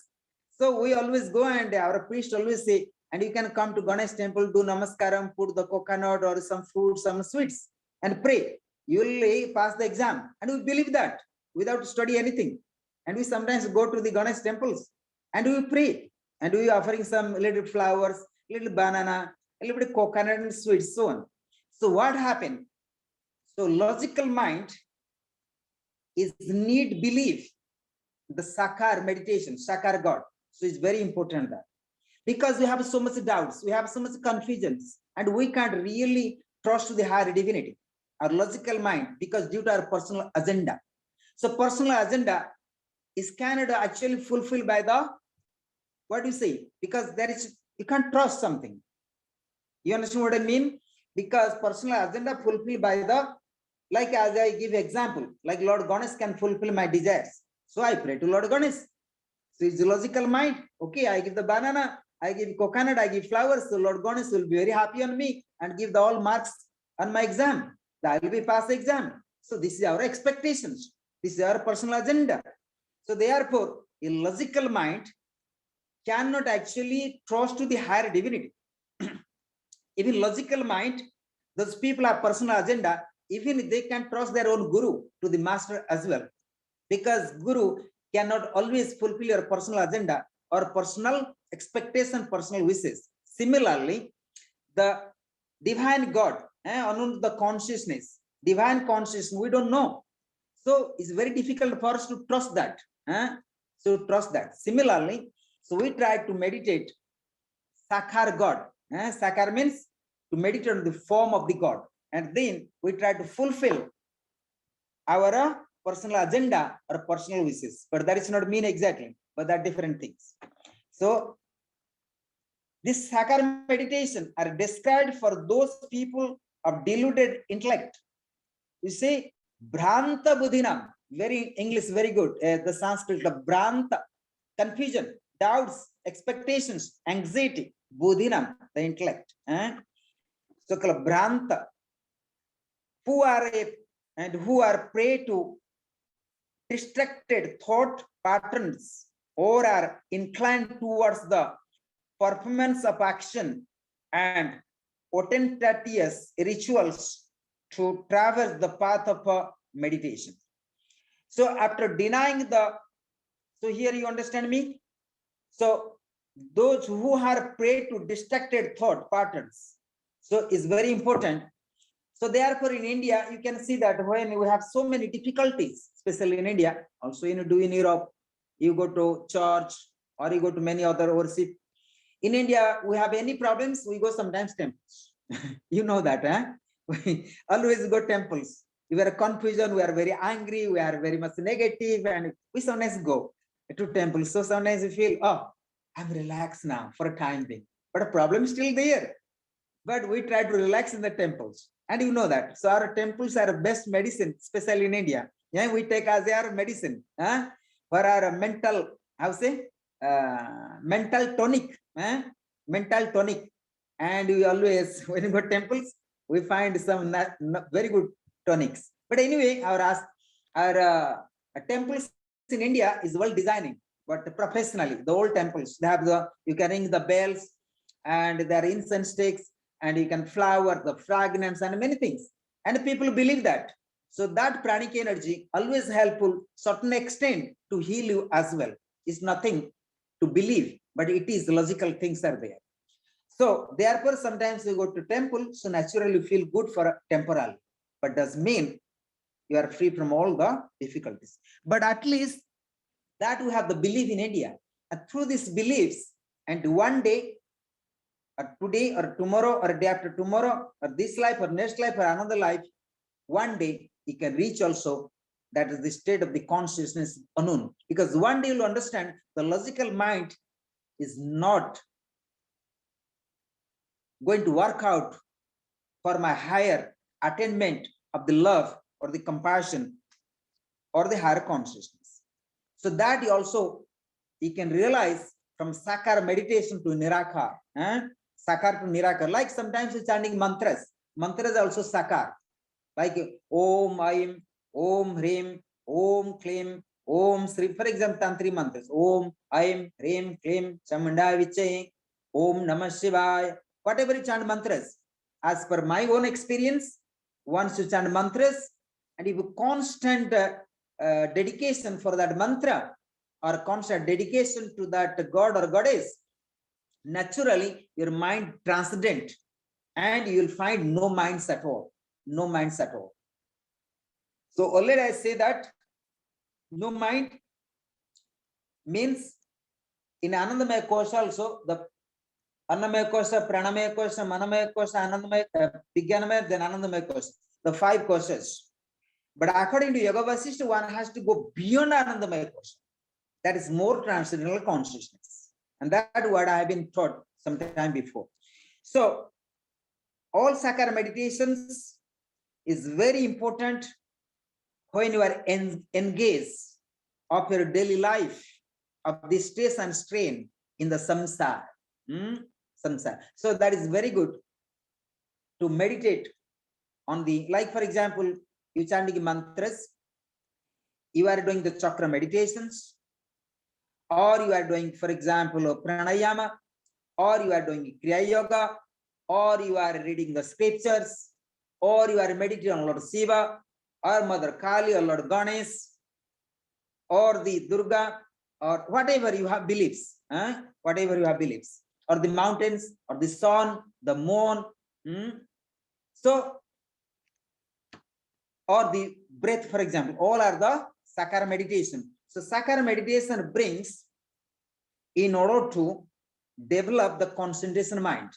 So we always go and our priest always say, and you can come to Ganesh temple, do namaskaram, put the coconut or some fruit, some sweets and pray. You will pass the exam. And we believe that without study anything. And we sometimes go to the Ganesh temples and we pray and we offering some little flowers, little banana, a little bit coconut and sweets, so on. So what happened? So logical mind is need belief, the Sakar meditation, Sakar God. So it's very important that because we have so much doubts, we have so much confusions, and we can't really trust the higher divinity, our logical mind, because due to our personal agenda. So personal agenda is cannot actually fulfilled by the, what do you say? Because there is, you can't trust something. You understand what I mean? Because personal agenda fulfilled by the, like as I give example, like Lord Ganesh can fulfill my desires. So I pray to Lord Ganesh. So it's logical mind. Okay, I give the banana, I give coconut, I give flowers. So Lord Ganesh will be very happy on me and give the all marks on my exam. I will be pass the exam. So this is our expectations. This is our personal agenda. So therefore, a logical mind cannot actually trust to the higher divinity. Even logical mind, those people have personal agenda, even they can trust their own guru to the master as well. Because guru cannot always fulfill your personal agenda or personal expectation, personal wishes. Similarly, the divine God, the consciousness, divine consciousness, we don't know. So it's very difficult for us to trust that. So trust that. Similarly, so we try to meditate Sakar God. Sakar means to meditate on the form of the God. And then we try to fulfill our personal agenda or personal wishes. But that is not mean exactly, but that different things. So this Sakar meditation are described for those people of deluded intellect. You say, Bhranta Buddhinam, very English, very good. The Sanskrit, the Bhranta, confusion, doubts, expectations, anxiety, Buddhinam, the intellect. So called Bhranta, who are prey to distracted thought patterns or are inclined towards the performance of action and ostentatious rituals to traverse the path of meditation. So after denying the, so here you understand me? So those who are prey to distracted thought patterns, so it's very important. So therefore in India, you can see that when we have so many difficulties, especially in India, also in Europe, you go to church or you go to many other worship. In India, we have any problems, we go sometimes temples. You know that, we always go temples. We are confusion, we are very angry, we are very much negative, and we sometimes go to temples. So sometimes we feel, oh, I'm relaxed now for a time being, but a problem is still there. But we try to relax in the temples. And you know that. So our temples are best medicine, especially in India. Yeah, we take as our medicine for our mental, how say, mental tonic, mental tonic. And we always, when we go to temples, we find some very good tonics. But anyway, our temples in India is well designing, but professionally, the old temples, they have you can ring the bells and there are incense sticks and you can flower, the fragrance and many things. And people believe that. So that pranic energy always helpful certain extent to heal you as well. It's nothing to believe, but it is logical things are there. So therefore, sometimes you go to temple, so naturally you feel good for temporal, but does mean you are free from all the difficulties. But at least that we have the belief in India. And through these beliefs, and one day, or today, or tomorrow, or day after tomorrow, or this life, or next life, or another life, one day you can reach also. That is the state of the consciousness unknown. Because one day you'll understand the logical mind is not going to work out for my higher attainment of the love or the compassion or the higher consciousness. So that you can realize from Sakar meditation to Nirakar. Sakar to Nirakar. Like sometimes you're chanting mantras. Mantras are also Sakar. Like Om Aim, Om Hrim, Om Klim, Om Sri. For example, Tantri mantras. Om Aim, Hrim, Klim, Chamunda Vichai, Om Namah Shivaya. Whatever you chant mantras. As per my own experience, once you chant mantras and if you constant dedication for that mantra or constant dedication to that god or goddess, naturally your mind transcendent and you will find no minds at all. No minds at all. So already I say that no mind means in Anandamaya Kosha also, the Annamaya Kosha, Pranamaya Kosha, Manamaya Kosha, Anandamaya, Vijnanamaya, then Anandamaya Kosha, the 5 koshas. But according to Yoga Vasishtha, one has to go beyond Anandamaya Kosha. That is more transcendental consciousness. And that what I have been taught some time before. So all Sakar meditations is very important when you are engaged of your daily life, of the stress and strain in the samsara. Samsara. So that is very good to meditate on the, like for example, you chanting mantras, you are doing the chakra meditations, or you are doing, for example, pranayama, or you are doing kriya yoga, or you are reading the scriptures, or you are meditating on Lord Shiva, or Mother Kali, or Lord Ganesh, or the Durga, or whatever you have beliefs, whatever you have beliefs, or the mountains, or the sun, the moon. So, or the breath, for example, all are the Sakar meditation. So Sakar meditation brings in order to develop the concentration mind,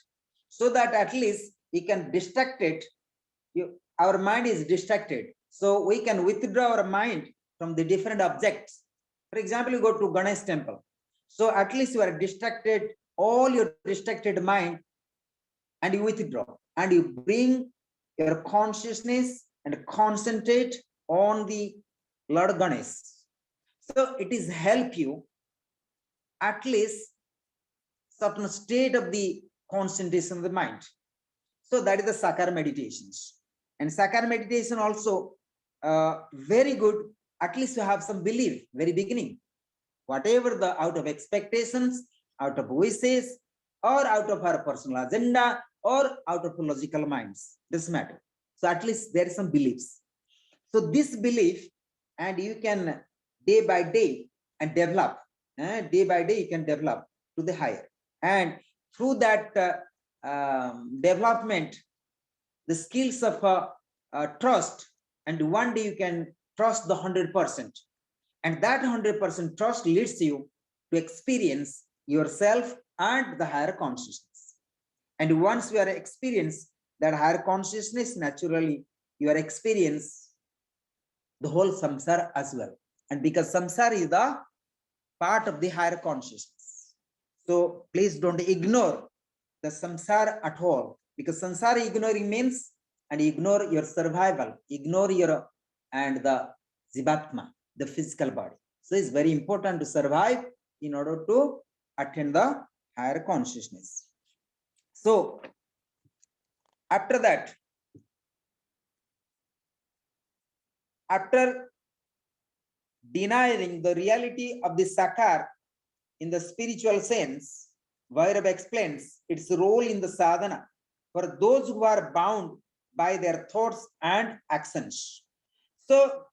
so that at least we can distract it. Our mind is distracted. So we can withdraw our mind from the different objects. For example, you go to Ganesh temple. So at least you are distracted, all your distracted mind, and you withdraw and you bring your consciousness and concentrate on the Lord Ganesh. So it is help you at least certain state of the concentration of the mind. So that is the Sakar meditations. And Sakar meditation also very good. At least you have some belief very beginning. Whatever the out of expectations, out of wishes, or out of our personal agenda, or out of logical minds, doesn't matter. So at least there is some beliefs. So this belief, and you can day by day and develop. Day by day you can develop to the higher. And through that development, the skills of trust, and one day you can trust the 100%. And that 100% trust leads you to experience yourself and the higher consciousness. And once you are experience that higher consciousness, naturally you are experience the whole samsara as well. And because samsara is the part of the higher consciousness. So please don't ignore the samsara at all, because samsara ignoring means, and ignore your survival, ignore your, and the jivatma, the physical body. So it's very important to survive in order to attain the higher consciousness. So after that, after denying the reality of the Sakar in the spiritual sense, Vairava explains its role in the sadhana for those who are bound by their thoughts and actions. So,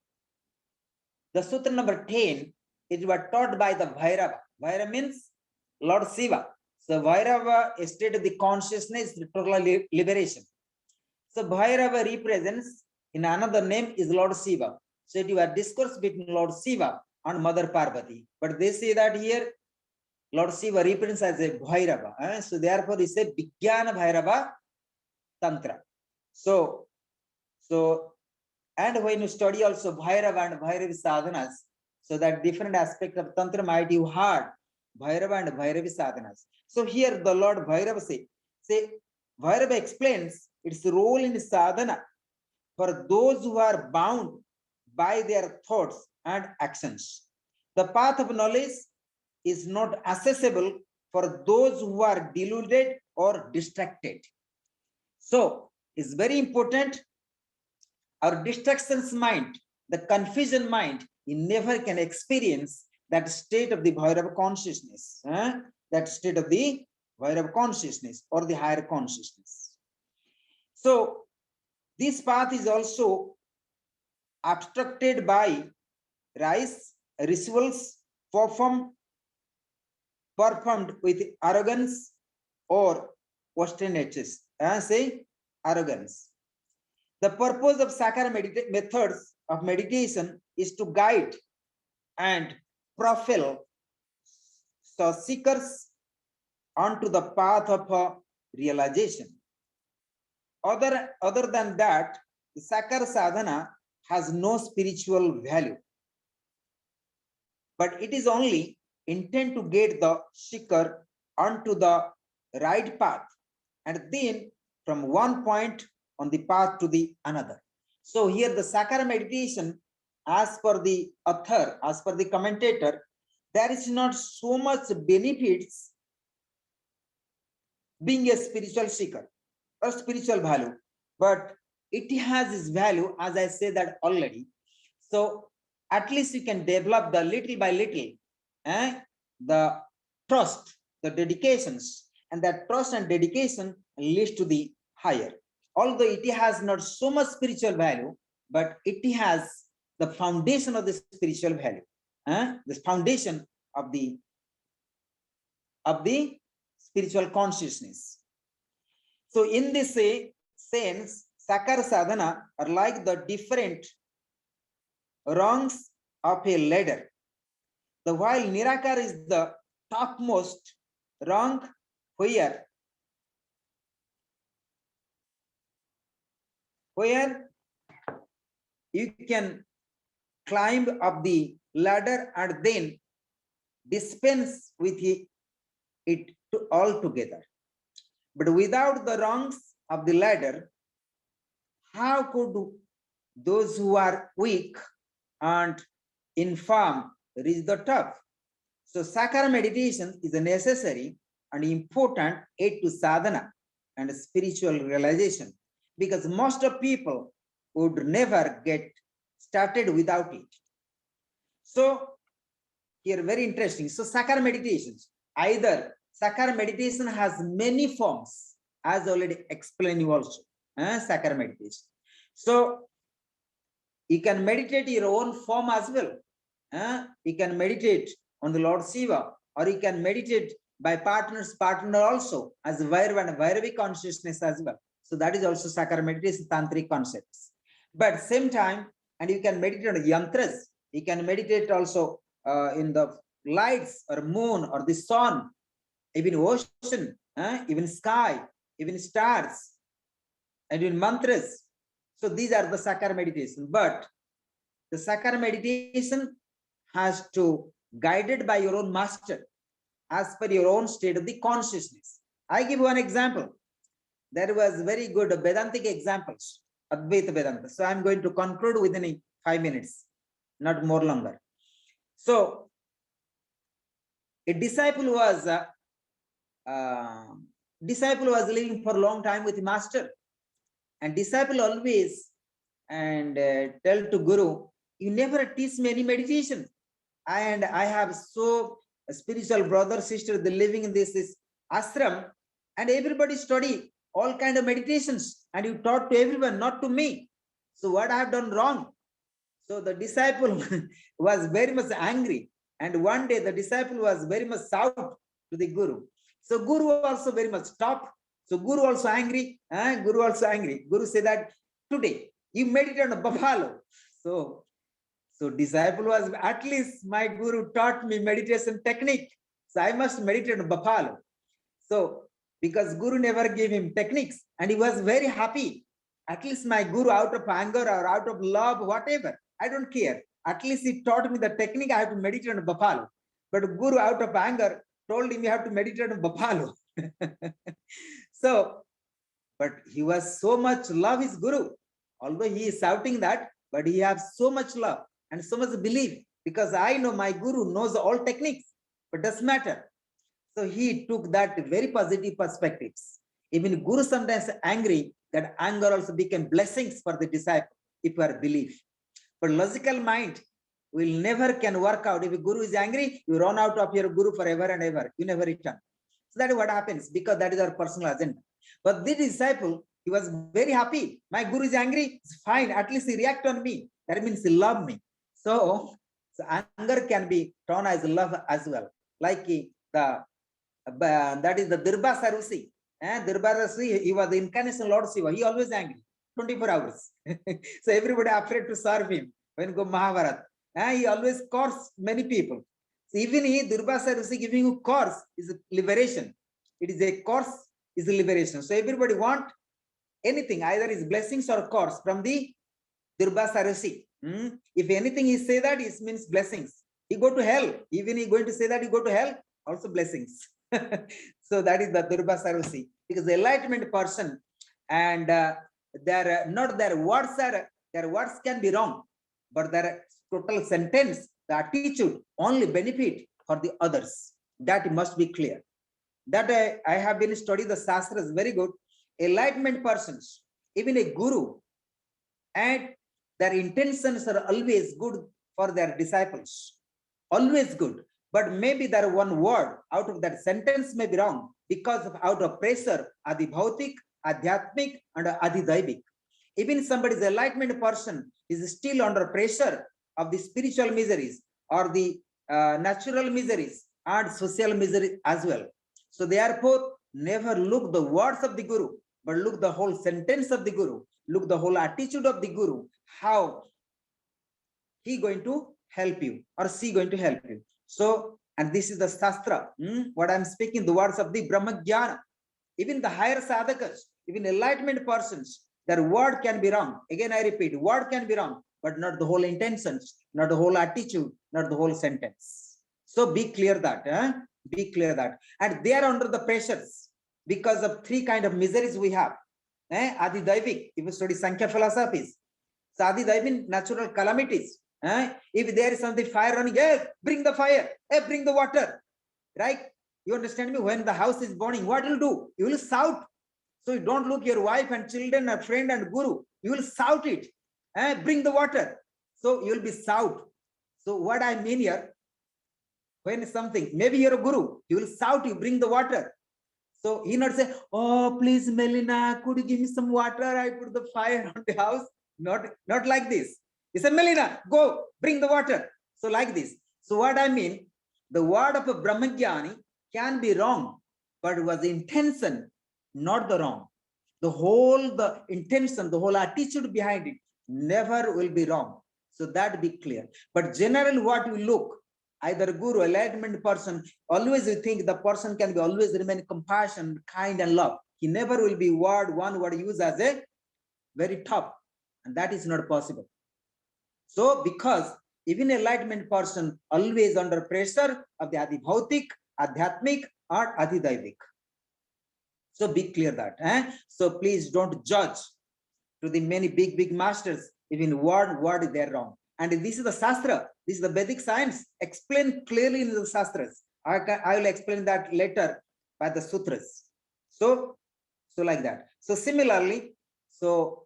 the sutra number 10 is what taught by the Vairava. Vairava means Lord Shiva. So, Vairava state of the consciousness, total liberation. So, Vairava represents in another name is Lord Shiva. So, it was discourse between Lord Shiva and Mother Parvati. But they say that here Lord Shiva represents as a Bhairava. So therefore, he said Vijnana Bhairava Tantra. So, and when you study also Bhairava and Bhairavi sadhanas, so that different aspect of Tantra might you heard Bhairava and Bhairavi sadhanas. So here the Lord Bhairava say Bhairava explains its role in sadhana for those who are bound by their thoughts and actions. The path of knowledge is not accessible for those who are deluded or distracted. So it's very important. Our distractions mind, the confusion mind, you never can experience that state of the Bhairava consciousness, that state of the Bhairava consciousness or the higher consciousness. So this path is also obstructed by rites, rituals performed with arrogance or ostentatious. Say arrogance. The purpose of Sakara methods of meditation is to guide and propel the seekers onto the path of realization. Other than that, the Sakara sadhana has no spiritual value, but it is only intent to get the seeker onto the right path and then from one point on the path to the another. So here the Sakara meditation, as per the author, as per the commentator, there is not so much benefits being a spiritual seeker or spiritual value, but it has its value, as I said that already. So at least you can develop the little by little the trust, the dedications, and that trust and dedication leads to the higher. Although it has not so much spiritual value, but it has the foundation of the spiritual value, the foundation of the spiritual consciousness. So in this sense, Sakara sadhana are like the different rungs of a ladder. The while Nirakara is the topmost rung, where you can climb up the ladder and then dispense with it all together. But without the rungs of the ladder, how could those who are weak and infirm reach the top? So Sakara meditation is a necessary and important aid to sadhana and spiritual realization, because most of people would never get started without it. So here very interesting. So Sakara meditations, either Sakara meditation has many forms, as already explained you also, Sakara meditation. So you can meditate your own form as well. You can meditate on the Lord Shiva, or you can meditate by partner also, as Vairava and Vairavi consciousness as well. So that is also Sakara meditation, tantric concepts. But same time, and you can meditate on the yantras. You can meditate also in the lights or moon or the sun, even ocean, even sky, even stars, and even mantras. So these are the Sakara meditation. But the Sakara meditation has to guided by your own master, as per your own state of the consciousness. I give one example. There was very good Vedantic examples, Advaita Vedanta. So I'm going to conclude within 5 minutes, not more longer. So a disciple was living for a long time with the master, and disciple always tell to Guru you never teach me any meditation. And I have so spiritual brother, sister, they living in this ashram, and everybody study all kind of meditations, and you taught to everyone, not to me. So what I have done wrong? So the disciple was very much angry. And one day the disciple was very much shout to the Guru. So Guru also very much stopped. So Guru also angry. Guru also angry. Guru said that today you meditate on buffalo. So disciple was, at least my Guru taught me meditation technique. So I must meditate on buffalo. So because Guru never gave him techniques, and he was very happy. At least my Guru, out of anger or out of love, whatever, I don't care. At least he taught me the technique. I have to meditate on buffalo. But Guru, out of anger, told him you have to meditate on buffalo. So, but he was so much love his Guru. Although he is shouting that, but he has so much love and so much belief, because I know my Guru knows all techniques, but doesn't matter. So he took that very positive perspectives. Even Guru sometimes angry, that anger also became blessings for the disciple, if you are belief. But logical mind will never can work out. If a Guru is angry, you run out of your Guru forever and ever. You never return. So that is what happens, because that is our personal agenda. But this disciple, he was very happy. My Guru is angry, it's fine. At least he react on me. That means he love me. So anger can be turned as love as well. Like that is the Dirbasa Rusi. Dirbasa Rusi, he was the incarnation Lord Shiva. He always angry, 24 hours. So everybody afraid to serve him. When go Mahabharata, he always curse many people. So even he, Dirbasa Rusi, giving you curse is liberation. It is a curse, is a liberation. So everybody want anything, either is blessings or curse from the Dirbasa Rusi. If anything he say that, it means blessings. He go to hell. Even he going to say that he go to hell, also blessings. So that is the Dirbasa Rusi. Because the enlightenment person, and their words can be wrong, but their total sentence, the attitude only benefit for the others. That must be clear. That I have been studying the Shastras very good. Enlightenment persons, even a Guru, and their intentions are always good for their disciples. Always good. But maybe there one word out of that sentence may be wrong, because of out of pressure, Adi Bhautik, Adhyatmik, and Adi Daivik. Even somebody's enlightenment person is still under pressure of the spiritual miseries or the natural miseries and social misery as well. So therefore, never look the words of the Guru, but look the whole sentence of the Guru, look the whole attitude of the Guru, how he going to help you or she going to help you. So, and this is the Shastra, what I'm speaking, the words of the Brahma Jnana. Even the higher sadhakas, even enlightenment persons, their word can be wrong. Again, I repeat, word can be wrong, but not the whole intentions, not the whole attitude, not the whole sentence. So be clear that, be clear that. And they are under the pressures because of three kind of miseries we have. Adi Daivik, if you study Sankhya philosophies. So Adi Daivik, natural calamities. If there is something fire running, bring the fire, bring the water, right? You understand me? When the house is burning, what will do? You will shout. So you don't look your wife and children, a friend and Guru. You will shout it, bring the water. So you will be shout. So what I mean here, when something, maybe you're a Guru, you will shout, you bring the water. So he not say, oh, please, Melina, could you give me some water? I put the fire on the house. Not like this. He said, Melina, go, bring the water. So like this. So what I mean, the word of a Brahmagyani can be wrong, but it was the intention, not the wrong. The intention, the whole attitude behind it never will be wrong. So that be clear. But generally what you look, either Guru, enlightenment person, always you think the person can be always remain compassion, kind and love. He never will be one word used as a very top. And that is not possible. So because even enlightenment person always under pressure of the Adi Bhautik, Adhyatmik or Adi Daivik. So be clear that. So please don't judge to the many big masters, even word they are wrong. And this is the Shastra, this is the Vedic science, explained clearly in the Shastras. I will explain that later by the Sutras. So like that. So similarly, so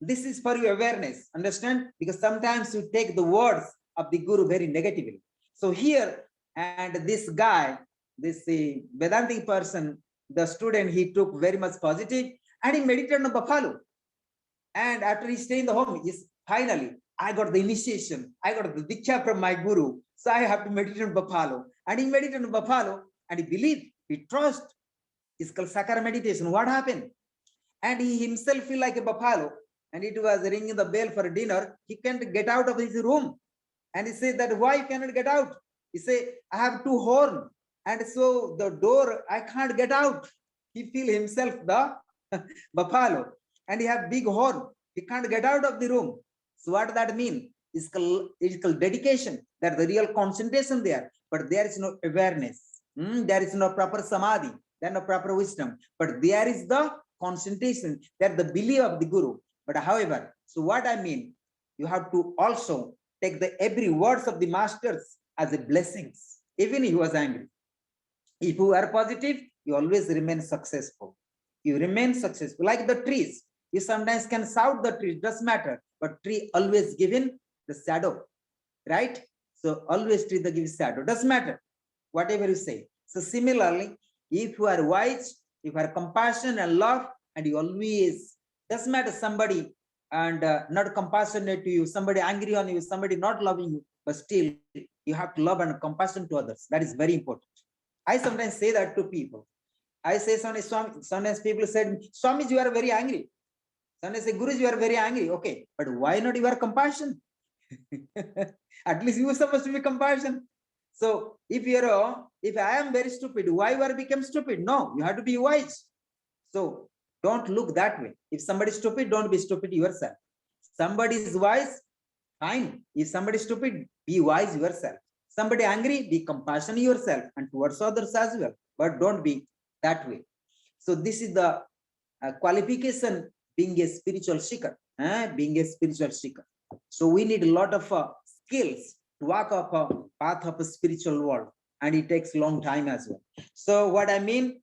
This is for your awareness, understand? Because sometimes you take the words of the Guru very negatively. So here, and this guy, this Vedantic person, the student, he took very much positive and he meditated on buffalo. And after he stayed in the home, yes, finally, I got the initiation. I got the diksha from my Guru. So I have to meditate on buffalo. And he meditated on buffalo and he believed, he trust. It's called Sakara meditation. What happened? And he himself feel like a buffalo. And it was ringing the bell for dinner. He can't get out of his room. And he said that, why cannot get out? He said, I have 2 horns. And so the door, I can't get out. He feel himself the buffalo. And he have big horn. He can't get out of the room. So what that mean? It's called dedication. That the real concentration there. But there is no awareness. There is no proper samadhi. There is no proper wisdom. But there is the concentration. There the belief of the Guru. But however, so what I mean, you have to also take the every words of the masters as a blessings, even if he was angry. If you are positive, you always remain successful. You remain successful, like the trees. You sometimes can shout the tree, doesn't matter, but tree always given the shadow, right? So always tree the give shadow, doesn't matter, whatever you say. So similarly, if you are wise, if you are compassion and love, and you always, doesn't matter somebody and not compassionate to you, somebody angry on you, somebody not loving you, but still you have to love and compassion to others. That is very important. I sometimes say that to people. I say sometimes people said, Swami, you are very angry. Sometimes say, Guruji, you are very angry. Okay, but why not you are compassion? At least you are supposed to be compassion. So if I am very stupid, why you are become stupid? No, you have to be wise. So don't look that way. If somebody is stupid, don't be stupid yourself. Somebody is wise, fine. If somebody is stupid, be wise yourself. Somebody angry, be compassionate yourself and towards others as well. But don't be that way. So this is the qualification being a spiritual seeker. Being a spiritual seeker. So we need a lot of skills to walk up a path of a spiritual world. And it takes long time as well. So what I mean,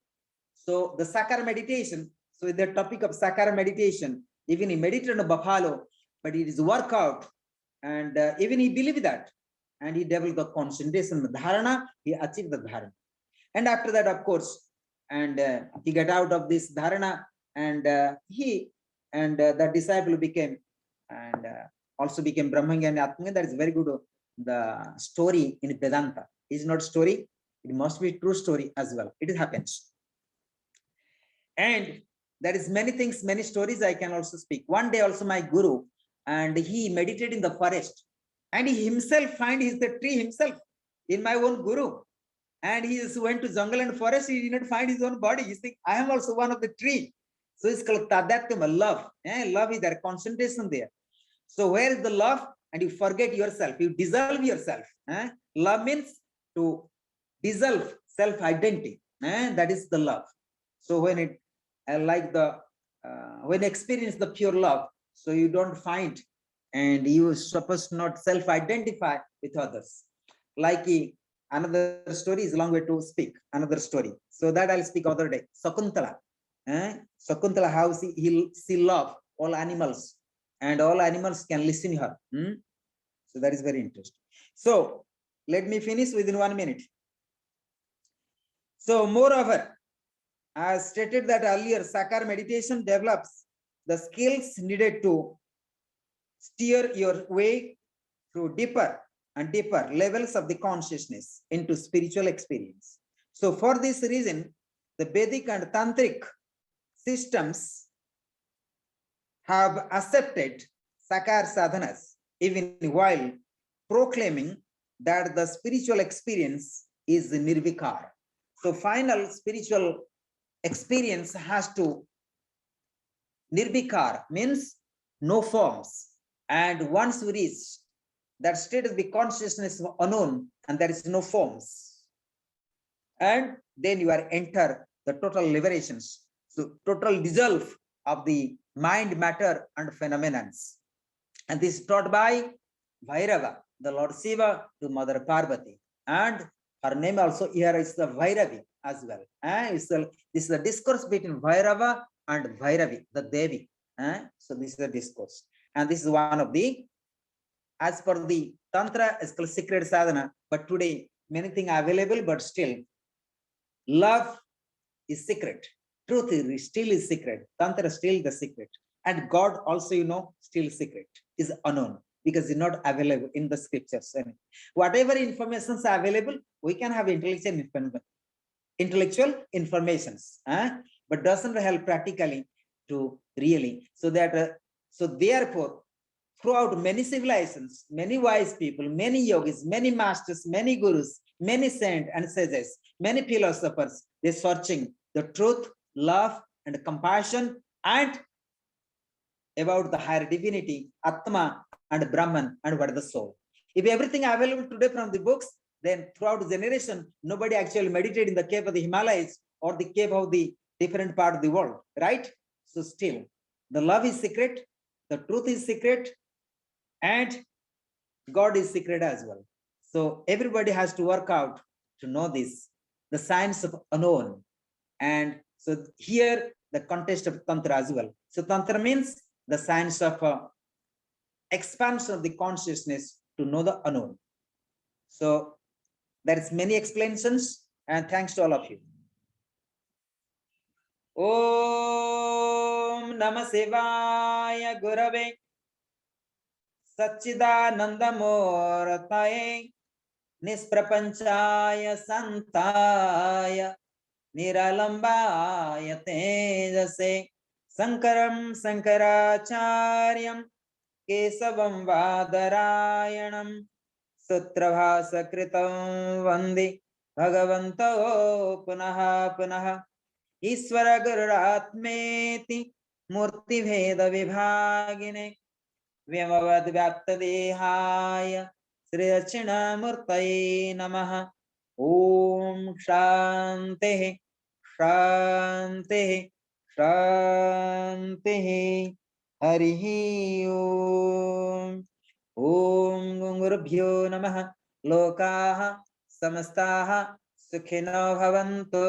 so the Sakara meditation, so the topic of Sakara meditation, even he meditated on buffalo, but it is workout. And even he believed that. And he developed the concentration, the dharana, he achieved the dharana. And after that, of course, and he got out of this dharana, and the disciple became, and also became Brahmagyan Atmagyan. That is very good. The story in Vedanta is not story. It must be true story as well. It happens. And there is many things, many stories I can also speak. One day also my Guru, and he meditated in the forest. And he himself find he's the tree himself in my own Guru. And he went to jungle and forest, he did not find his own body. He said, I am also one of the tree. So it's called Tadatma, love. Love is there, concentration there. So where is the love? And you forget yourself, you dissolve yourself. Love means to dissolve self-identity. That is the love. So when it, when experience the pure love, so you don't find, and you supposed not self-identify with others. Like another story is a long way to speak, another story. So that I'll speak other day. Sakuntala. Sakuntala, how she love all animals, and all animals can listen to her. So that is very interesting. So let me finish within 1 minute. So moreover, as stated that earlier, Sakara meditation develops the skills needed to steer your way through deeper and deeper levels of the consciousness into spiritual experience. So for this reason, the Vedic and Tantric systems have accepted Sakara sadhanas, even while proclaiming that the spiritual experience is nirvikar. So final spiritual experience has to nirvikar, means no forms. And once we reach that state of the consciousness of unknown, and there is no forms, and then you are enter the total liberations. So total dissolve of the mind, matter, and phenomena. And this is taught by Bhairava, the Lord Shiva, to Mother Parvati. And her name also here is the Bhairavi as well. This is the discourse between Bhairava and Bhairavi, the Devi. So this is the discourse, and this is one of the, as per the tantra, is called secret sadhana. But today many things are available, but still love is secret. Truth is still is secret. Tantra is still the secret, and God also, still secret, is unknown, because it's not available in the scriptures. And whatever informations are available, we can have intellectual informations, but doesn't help practically to really. So that so therefore, throughout many civilizations, many wise people, many yogis, many masters, many gurus, many saints and sages, many philosophers, they're searching the truth, love, and compassion, and about the higher divinity, Atma and Brahman, and what is the soul. If everything available today from the books, then throughout the generation, nobody actually meditated in the cave of the Himalayas or the cave of the different part of the world, right? So still, the love is secret, the truth is secret, and God is secret as well. So everybody has to work out to know this, the science of unknown. And so here, the context of Tantra as well. So Tantra means the science of expansion of the consciousness to know the unknown. So there is many explanations, and thanks to all of you. Om Namah Shivaya Gurave Satchidanandamurtaye Nisprapanchaya Santaya Niralambaya Tejase Sankaram Sankaracharyam Kesavam Vadarayanam Sutrabhasakritam Vande Bhagavanto Punaha Punaha Ishvara Gururatmeti Murti Veda Vibhagine Vyamavad Vyaptadehaya Sri Achinamurtaye Namaha. Om Shanti Shanti Shanti Harihi Om. Om Gurubhyo Namaha. Lokaha Samastaha Sukhino Bhavantu.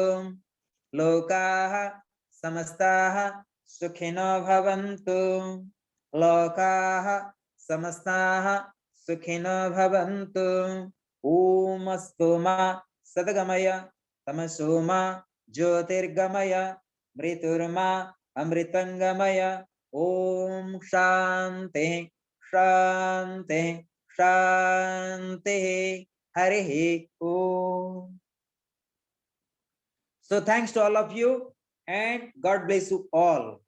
Lokaha Samastaha Sukhino Bhavantu. Lokaha Samastaha Sukhino Bhavantu. Om Astoma Sadagamaya Tamasoma Jyotirgamaya Mriturma Amritangamaya. Om Shanti Shanti Shanti Harihi Om. So thanks to all of you, and God bless you all.